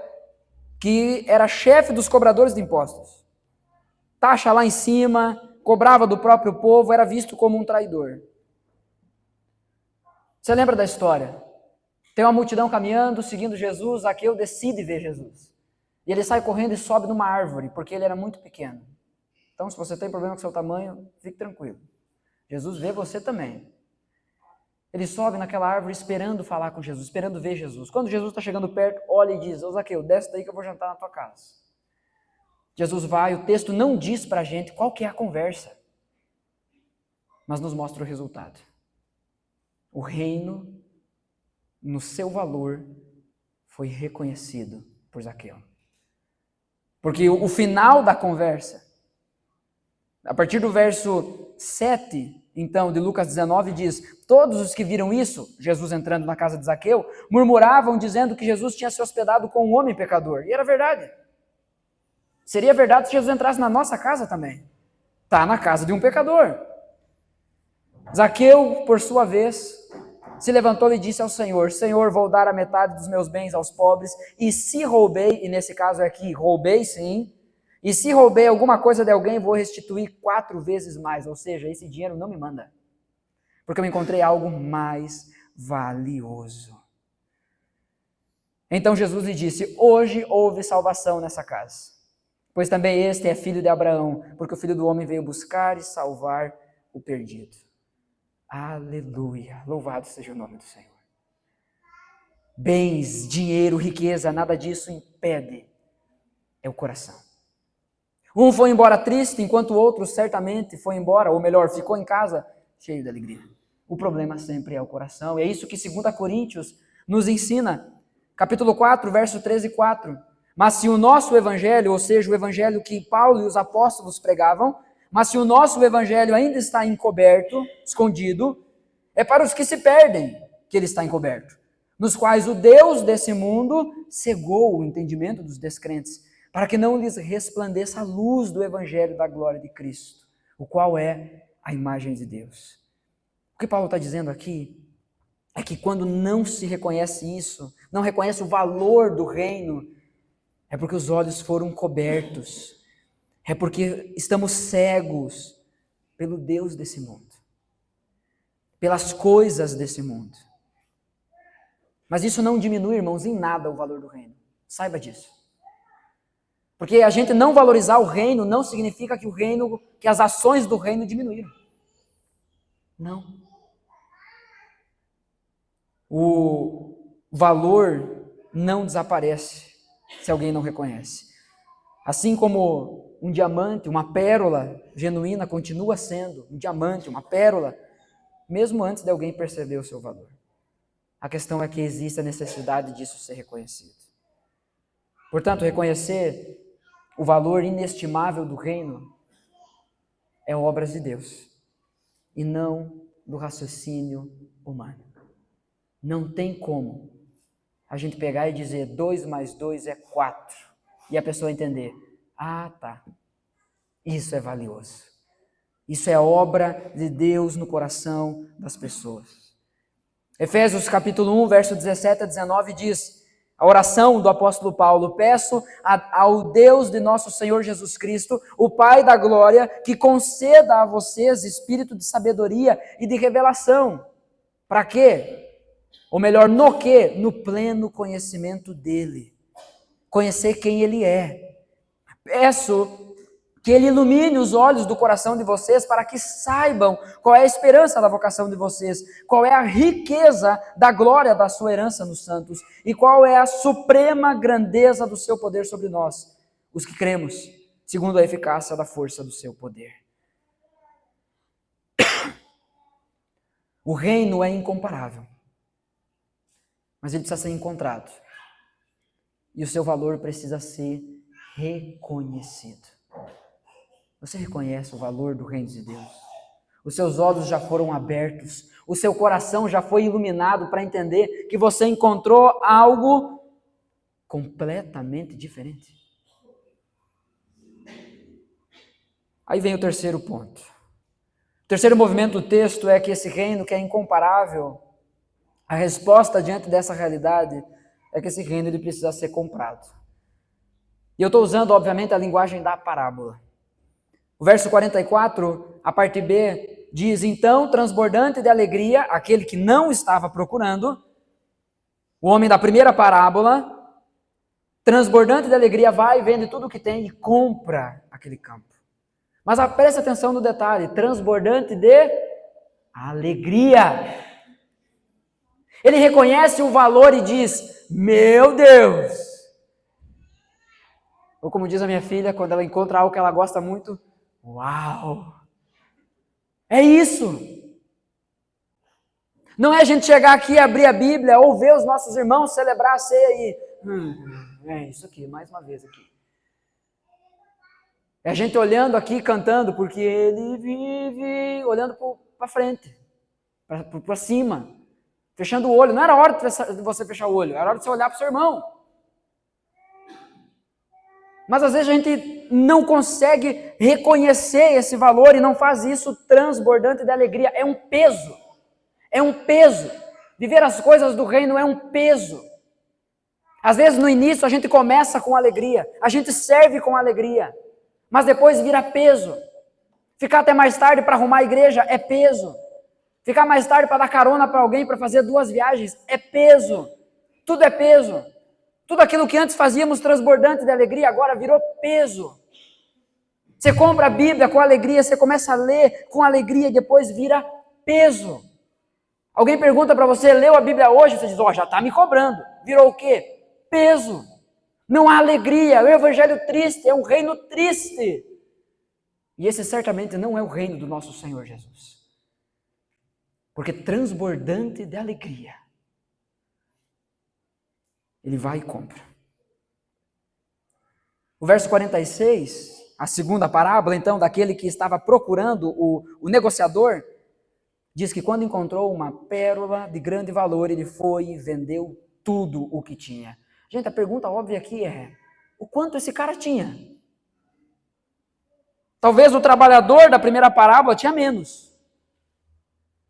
que era chefe dos cobradores de impostos. Taxa lá em cima, cobrava do próprio povo, era visto como um traidor. Você lembra da história? Tem uma multidão caminhando, seguindo Jesus, Zaqueu decide ver Jesus. E ele sai correndo e sobe numa árvore, porque ele era muito pequeno. Então, se você tem problema com o seu tamanho, fique tranquilo. Jesus vê você também. Ele sobe naquela árvore esperando falar com Jesus, esperando ver Jesus. Quando Jesus está chegando perto, olha e diz: ô Zaqueu, desce daí que eu vou jantar na tua casa. Jesus vai, o texto não diz para a gente qual que é a conversa, mas nos mostra o resultado. O reino, no seu valor, foi reconhecido por Zaqueu. Porque o final da conversa A partir do verso 7, então, de Lucas 19, diz: todos os que viram isso, Jesus entrando na casa de Zaqueu, murmuravam dizendo que Jesus tinha se hospedado com um homem pecador. E era verdade. Seria verdade se Jesus entrasse na nossa casa também. Está na casa de um pecador. Zaqueu, por sua vez, se levantou e disse ao Senhor: Senhor, vou dar a metade dos meus bens aos pobres, e se roubei, e nesse caso aqui, roubei sim, e se roubei alguma coisa de alguém, vou restituir 4 vezes mais, ou seja, esse dinheiro não me manda, porque eu encontrei algo mais valioso. Então Jesus lhe disse: hoje houve salvação nessa casa, pois também este é filho de Abraão, porque o Filho do Homem veio buscar e salvar o perdido. Aleluia, louvado seja o nome do Senhor. Bens, dinheiro, riqueza, nada disso impede, é o coração. Um foi embora triste, enquanto o outro certamente foi embora, ou melhor, ficou em casa cheio de alegria. O problema sempre é o coração, e é isso que 2 Coríntios nos ensina, capítulo 4, verso 13 e 4. Mas se o nosso evangelho, ou seja, o evangelho que Paulo e os apóstolos pregavam, mas se o nosso evangelho ainda está encoberto, escondido, é para os que se perdem que ele está encoberto, nos quais o Deus desse mundo cegou o entendimento dos descrentes, para que não lhes resplandeça a luz do evangelho da glória de Cristo, o qual é a imagem de Deus. O que Paulo está dizendo aqui é que quando não se reconhece isso, não reconhece o valor do reino, é porque os olhos foram cobertos, é porque estamos cegos pelo Deus desse mundo, pelas coisas desse mundo. Mas isso não diminui, irmãos, em nada o valor do reino. Saiba disso. Porque a gente não valorizar o reino não significa que as ações do reino diminuíram. Não. O valor não desaparece se alguém não reconhece. Assim como um diamante, uma pérola genuína continua sendo um diamante, uma pérola, mesmo antes de alguém perceber o seu valor. A questão é que existe a necessidade disso ser reconhecido. Portanto, reconhecer o valor inestimável do reino é obras de Deus e não do raciocínio humano. Não tem como a gente pegar e dizer 2 mais 2 é 4 e a pessoa entender: ah, tá, isso é valioso. Isso é obra de Deus no coração das pessoas. Efésios capítulo 1, verso 17 a 19 diz: a oração do apóstolo Paulo: peço ao Deus de nosso Senhor Jesus Cristo, o Pai da glória, que conceda a vocês espírito de sabedoria e de revelação. Para quê? Ou melhor, no quê? No pleno conhecimento dele. Conhecer quem ele é. Peço que ele ilumine os olhos do coração de vocês para que saibam qual é a esperança da vocação de vocês, qual é a riqueza da glória da sua herança nos santos e qual é a suprema grandeza do seu poder sobre nós, os que cremos, segundo a eficácia da força do seu poder. O reino é incomparável, mas ele precisa ser encontrado e o seu valor precisa ser reconhecido. Você reconhece o valor do reino de Deus? Os seus olhos já foram abertos, o seu coração já foi iluminado para entender que você encontrou algo completamente diferente. Aí vem o terceiro ponto. O terceiro movimento do texto é que esse reino que é incomparável, a resposta diante dessa realidade é que esse reino ele precisa ser comprado. E eu estou usando, obviamente, a linguagem da parábola. O verso 44, a parte B, diz: então, transbordante de alegria, aquele que não estava procurando, o homem da primeira parábola, transbordante de alegria, vai, vende tudo o que tem e compra aquele campo. Mas preste atenção no detalhe: transbordante de alegria. Ele reconhece o valor e diz: meu Deus! Ou como diz a minha filha, quando ela encontra algo que ela gosta muito: uau! É isso! Não é a gente chegar aqui, abrir a Bíblia, ou ver os nossos irmãos celebrar a ceia e... é isso aqui, mais uma vez aqui. É a gente olhando aqui, cantando, porque ele vive olhando para frente, para cima, fechando o olho. Não era hora de você fechar o olho, era hora de você olhar para o seu irmão. Mas às vezes a gente não consegue reconhecer esse valor e não faz isso transbordante de alegria. É um peso. É um peso. Viver as coisas do reino é um peso. Às vezes no início a gente começa com alegria, a gente serve com alegria, mas depois vira peso. Ficar até mais tarde para arrumar a igreja é peso. Ficar mais tarde para dar carona para alguém para fazer 2 viagens é peso. Tudo é peso. Tudo aquilo que antes fazíamos transbordante de alegria, agora virou peso. Você compra a Bíblia com alegria, você começa a ler com alegria e depois vira peso. Alguém pergunta para você, leu a Bíblia hoje? Você diz, já está me cobrando. Virou o quê? Peso. Não há alegria, é um evangelho triste, é um reino triste. E esse certamente não é o reino do nosso Senhor Jesus. Porque transbordante de alegria, ele vai e compra. O verso 46, a segunda parábola, então, daquele que estava procurando o negociador, diz que quando encontrou uma pérola de grande valor, ele foi e vendeu tudo o que tinha. Gente, a pergunta óbvia aqui é, o quanto esse cara tinha? Talvez o trabalhador da primeira parábola tinha menos.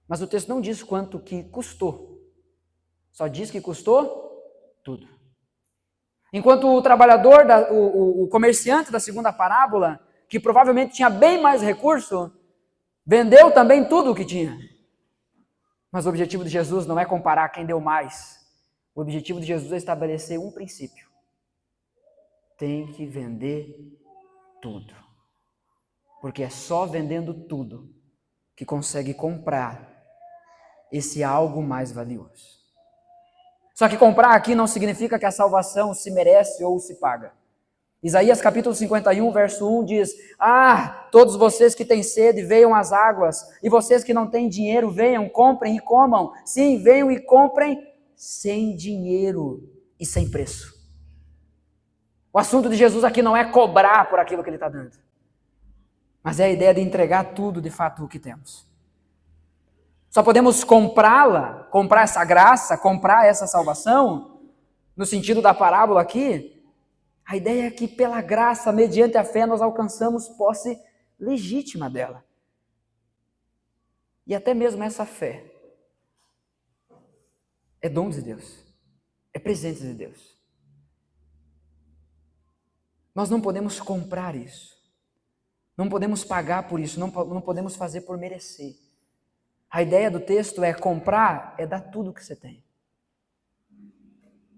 Mas o texto não diz quanto que custou. Só diz que custou tudo. Enquanto o trabalhador, o comerciante da segunda parábola, que provavelmente tinha bem mais recurso, vendeu também tudo o que tinha. Mas o objetivo de Jesus não é comparar quem deu mais. O objetivo de Jesus é estabelecer um princípio. Tem que vender tudo. Porque é só vendendo tudo que consegue comprar esse algo mais valioso. Só que comprar aqui não significa que a salvação se merece ou se paga. Isaías capítulo 51, verso 1 diz, todos vocês que têm sede, venham às águas, e vocês que não têm dinheiro, venham, comprem e comam. Sim, venham e comprem sem dinheiro e sem preço. O assunto de Jesus aqui não é cobrar por aquilo que ele está dando, mas é a ideia de entregar tudo de fato o que temos. Só podemos comprá-la, comprar essa graça, comprar essa salvação, no sentido da parábola aqui. A ideia é que pela graça, mediante a fé, nós alcançamos posse legítima dela. E até mesmo essa fé é dom de Deus, é presente de Deus. Nós não podemos comprar isso, não podemos pagar por isso, não podemos fazer por merecer. A ideia do texto é comprar, é dar tudo o que você tem.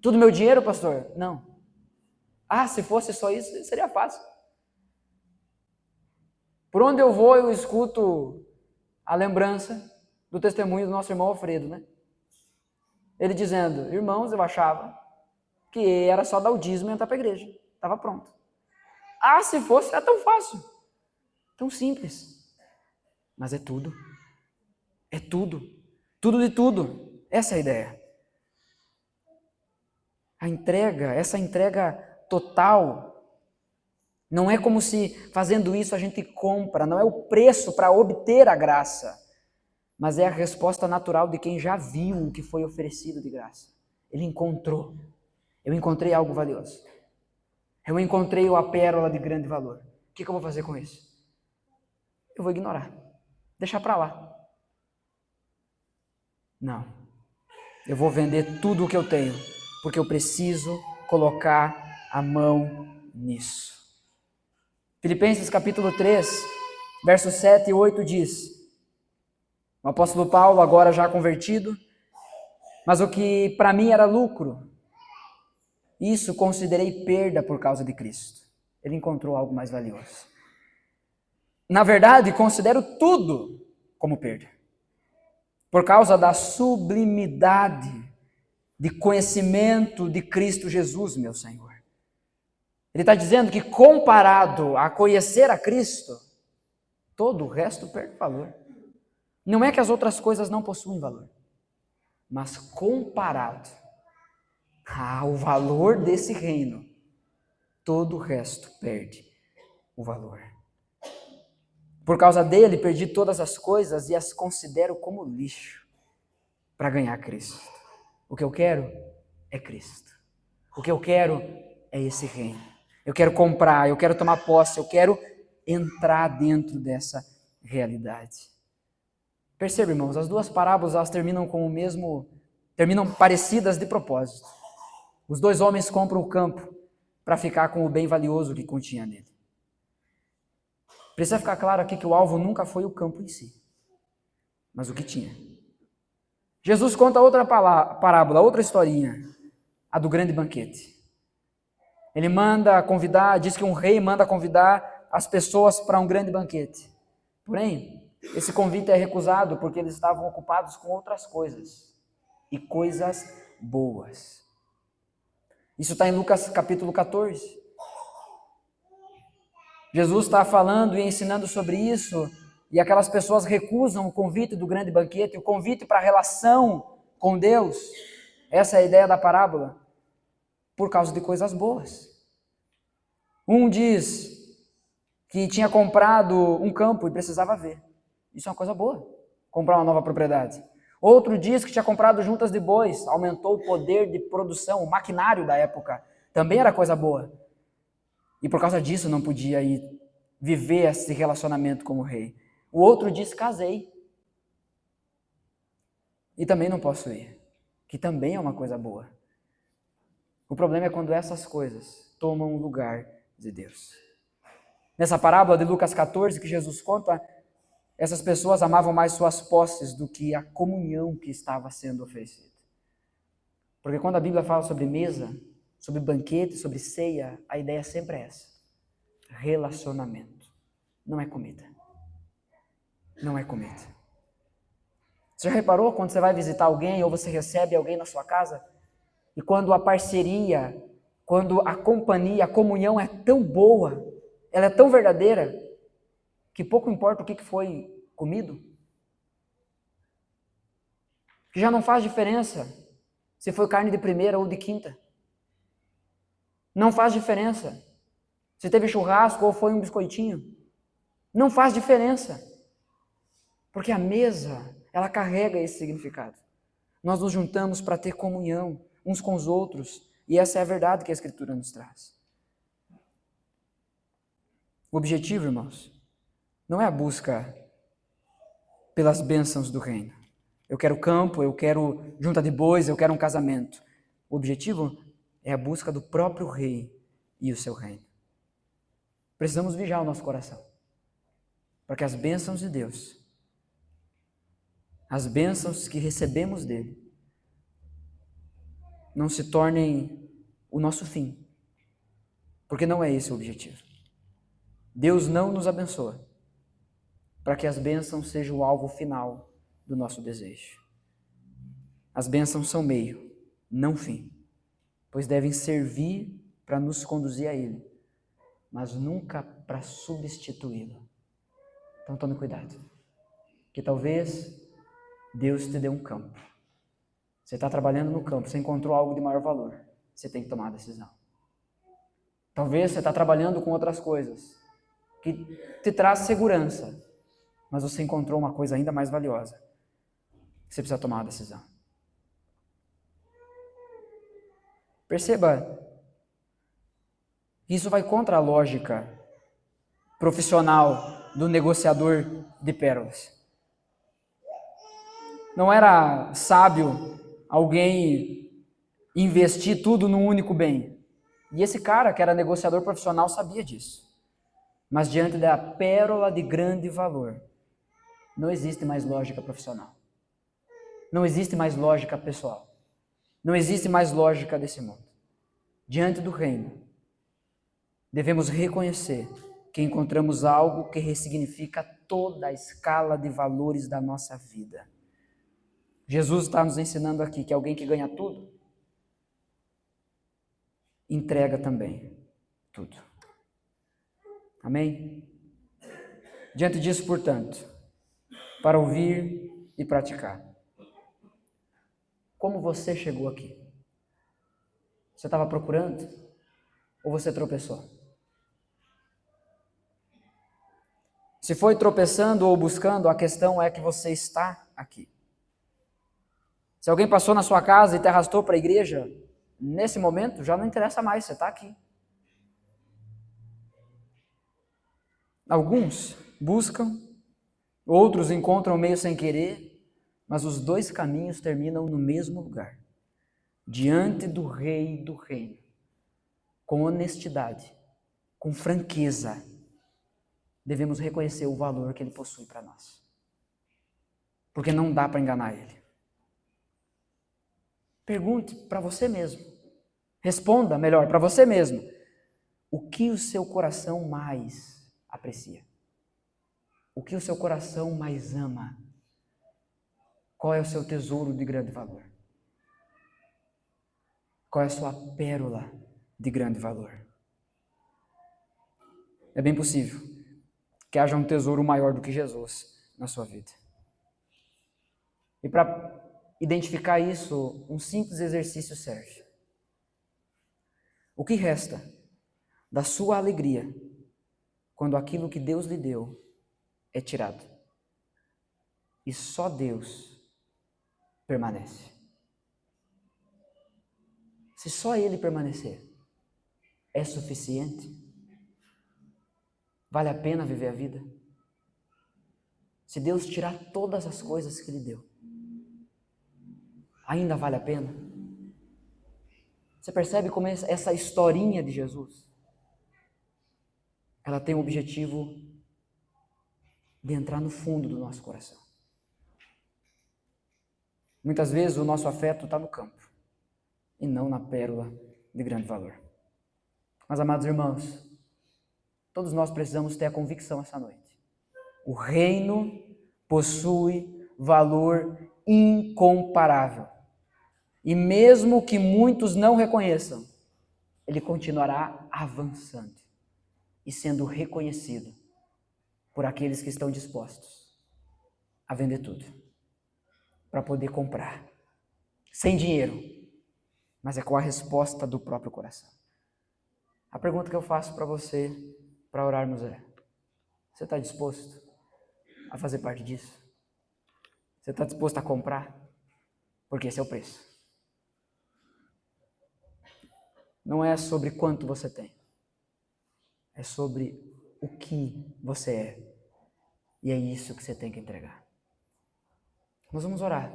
Tudo meu dinheiro, pastor? Não. Se fosse só isso, seria fácil. Por onde eu vou, eu escuto a lembrança do testemunho do nosso irmão Alfredo, né? Ele dizendo, irmãos, eu achava que era só dar o dízimo e entrar para a igreja. Estava pronto. Se fosse, era tão fácil. Tão simples. Mas é tudo. É tudo. Tudo de tudo. Essa é a ideia. Essa entrega total, não é como se fazendo isso a gente compra, não é o preço para obter a graça, mas é a resposta natural de quem já viu o que foi oferecido de graça. Ele encontrou. Eu encontrei algo valioso. Eu encontrei a pérola de grande valor. O que eu vou fazer com isso? Eu vou ignorar. Deixar para lá. Não. Eu vou vender tudo o que eu tenho, porque eu preciso colocar a mão nisso. Filipenses capítulo 3, versos 7 e 8 diz, o apóstolo Paulo, agora já convertido, mas o que para mim era lucro, isso considerei perda por causa de Cristo. Ele encontrou algo mais valioso. Na verdade, considero tudo como perda, por causa da sublimidade de conhecimento de Cristo Jesus, meu Senhor. Ele está dizendo que comparado a conhecer a Cristo, todo o resto perde valor. Não é que as outras coisas não possuem valor, mas comparado ao valor desse reino, todo o resto perde o valor. Por causa dele, perdi todas as coisas e as considero como lixo para ganhar Cristo. O que eu quero é Cristo. O que eu quero é esse reino. Eu quero comprar, eu quero tomar posse, eu quero entrar dentro dessa realidade. Perceba, irmãos, as duas parábolas elas terminam parecidas de propósito. Os dois homens compram o campo para ficar com o bem valioso que continha nele. Precisa ficar claro aqui que o alvo nunca foi o campo em si, mas o que tinha. Jesus conta outra parábola, outra historinha, a do grande banquete. Ele manda convidar, diz que um rei manda convidar as pessoas para um grande banquete. Porém, esse convite é recusado porque eles estavam ocupados com outras coisas, e coisas boas. Isso está em Lucas capítulo 14. Jesus está falando e ensinando sobre isso, e aquelas pessoas recusam o convite do grande banquete, o convite para a relação com Deus. Essa é a ideia da parábola, por causa de coisas boas. Um diz que tinha comprado um campo e precisava ver. Isso é uma coisa boa, comprar uma nova propriedade. Outro diz que tinha comprado juntas de bois, aumentou o poder de produção, o maquinário da época. Também era coisa boa. E por causa disso não podia ir viver esse relacionamento como rei. O outro diz, casei. E também não posso ir. Que também é uma coisa boa. O problema é quando essas coisas tomam o lugar de Deus. Nessa parábola de Lucas 14 que Jesus conta, essas pessoas amavam mais suas posses do que a comunhão que estava sendo oferecida. Porque quando a Bíblia fala sobre mesa, sobre banquete, sobre ceia, a ideia sempre é essa. Relacionamento. Não é comida. Não é comida. Você já reparou quando você vai visitar alguém ou você recebe alguém na sua casa? E quando a parceria, quando a companhia, a comunhão é tão boa, ela é tão verdadeira, que pouco importa o que foi comido. Que já não faz diferença se foi carne de primeira ou de quinta. Não faz diferença se teve churrasco ou foi um biscoitinho. Não faz diferença. Porque a mesa, ela carrega esse significado. Nós nos juntamos para ter comunhão uns com os outros. E essa é a verdade que a Escritura nos traz. O objetivo, irmãos, não é a busca pelas bênçãos do reino. Eu quero campo, eu quero junta de bois, eu quero um casamento. O objetivo é a busca do próprio rei e o seu reino. Precisamos vigiar o nosso coração, para que as bênçãos de Deus, as bênçãos que recebemos dele, não se tornem o nosso fim, porque não é esse o objetivo. Deus não nos abençoa para que as bênçãos sejam o alvo final do nosso desejo. As bênçãos são meio, não fim, pois devem servir para nos conduzir a Ele, mas nunca para substituí-lo. Então tome cuidado, que talvez Deus te dê um campo. Você está trabalhando no campo, você encontrou algo de maior valor, você tem que tomar a decisão. Talvez você está trabalhando com outras coisas, que te traz segurança, mas você encontrou uma coisa ainda mais valiosa. Você precisa tomar uma decisão. Perceba, isso vai contra a lógica profissional do negociador de pérolas. Não era sábio alguém investir tudo num único bem. E esse cara, que era negociador profissional, sabia disso. Mas diante da pérola de grande valor, não existe mais lógica profissional. Não existe mais lógica pessoal. Não existe mais lógica desse mundo. Diante do reino, devemos reconhecer que encontramos algo que ressignifica toda a escala de valores da nossa vida. Jesus está nos ensinando aqui que alguém que ganha tudo, entrega também tudo. Amém? Diante disso, portanto, para ouvir e praticar. Como você chegou aqui? Você estava procurando? Ou você tropeçou? Se foi tropeçando ou buscando, a questão é que você está aqui. Se alguém passou na sua casa e te arrastou para a igreja, nesse momento já não interessa mais, você está aqui. Alguns buscam, outros encontram meio sem querer, mas os dois caminhos terminam no mesmo lugar, diante do Rei do Reino, com honestidade, com franqueza. Devemos reconhecer o valor que Ele possui para nós, porque não dá para enganar Ele. Pergunte para você mesmo, responda melhor para você mesmo, o que o seu coração mais aprecia? O que o seu coração mais ama? Qual é o seu tesouro de grande valor? Qual é a sua pérola de grande valor? É bem possível que haja um tesouro maior do que Jesus na sua vida. E para identificar isso, um simples exercício serve. O que resta da sua alegria quando aquilo que Deus lhe deu é tirado? E só Deus permanece. Se só Ele permanecer, é suficiente? Vale a pena viver a vida? Se Deus tirar todas as coisas que Ele deu, ainda vale a pena? Você percebe como essa historinha de Jesus, ela tem o objetivo de entrar no fundo do nosso coração. Muitas vezes o nosso afeto está no campo e não na pérola de grande valor. Mas, amados irmãos, todos nós precisamos ter a convicção essa noite. O reino possui valor incomparável. E mesmo que muitos não reconheçam, ele continuará avançando e sendo reconhecido por aqueles que estão dispostos a vender tudo para poder comprar, sem dinheiro, mas é com a resposta do próprio coração. A pergunta que eu faço para você, para orarmos é: você está disposto a fazer parte disso? Você está disposto a comprar? Porque esse é o preço. Não é sobre quanto você tem, é sobre o que você é. E é isso que você tem que entregar. Nós vamos orar.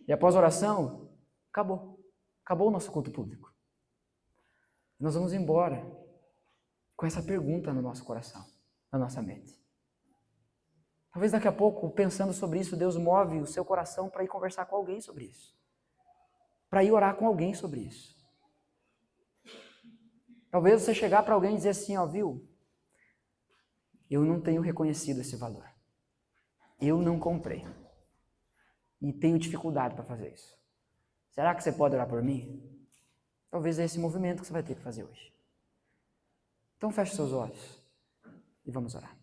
E após a oração, acabou. Acabou o nosso culto público. Nós vamos embora com essa pergunta no nosso coração, na nossa mente. Talvez daqui a pouco, pensando sobre isso, Deus move o seu coração para ir conversar com alguém sobre isso. Para ir orar com alguém sobre isso. Talvez você chegar para alguém e dizer assim, ó, viu? Eu não tenho reconhecido esse valor. Eu não comprei. E tenho dificuldade para fazer isso. Será que você pode orar por mim? Talvez é esse movimento que você vai ter que fazer hoje. Então feche seus olhos e vamos orar.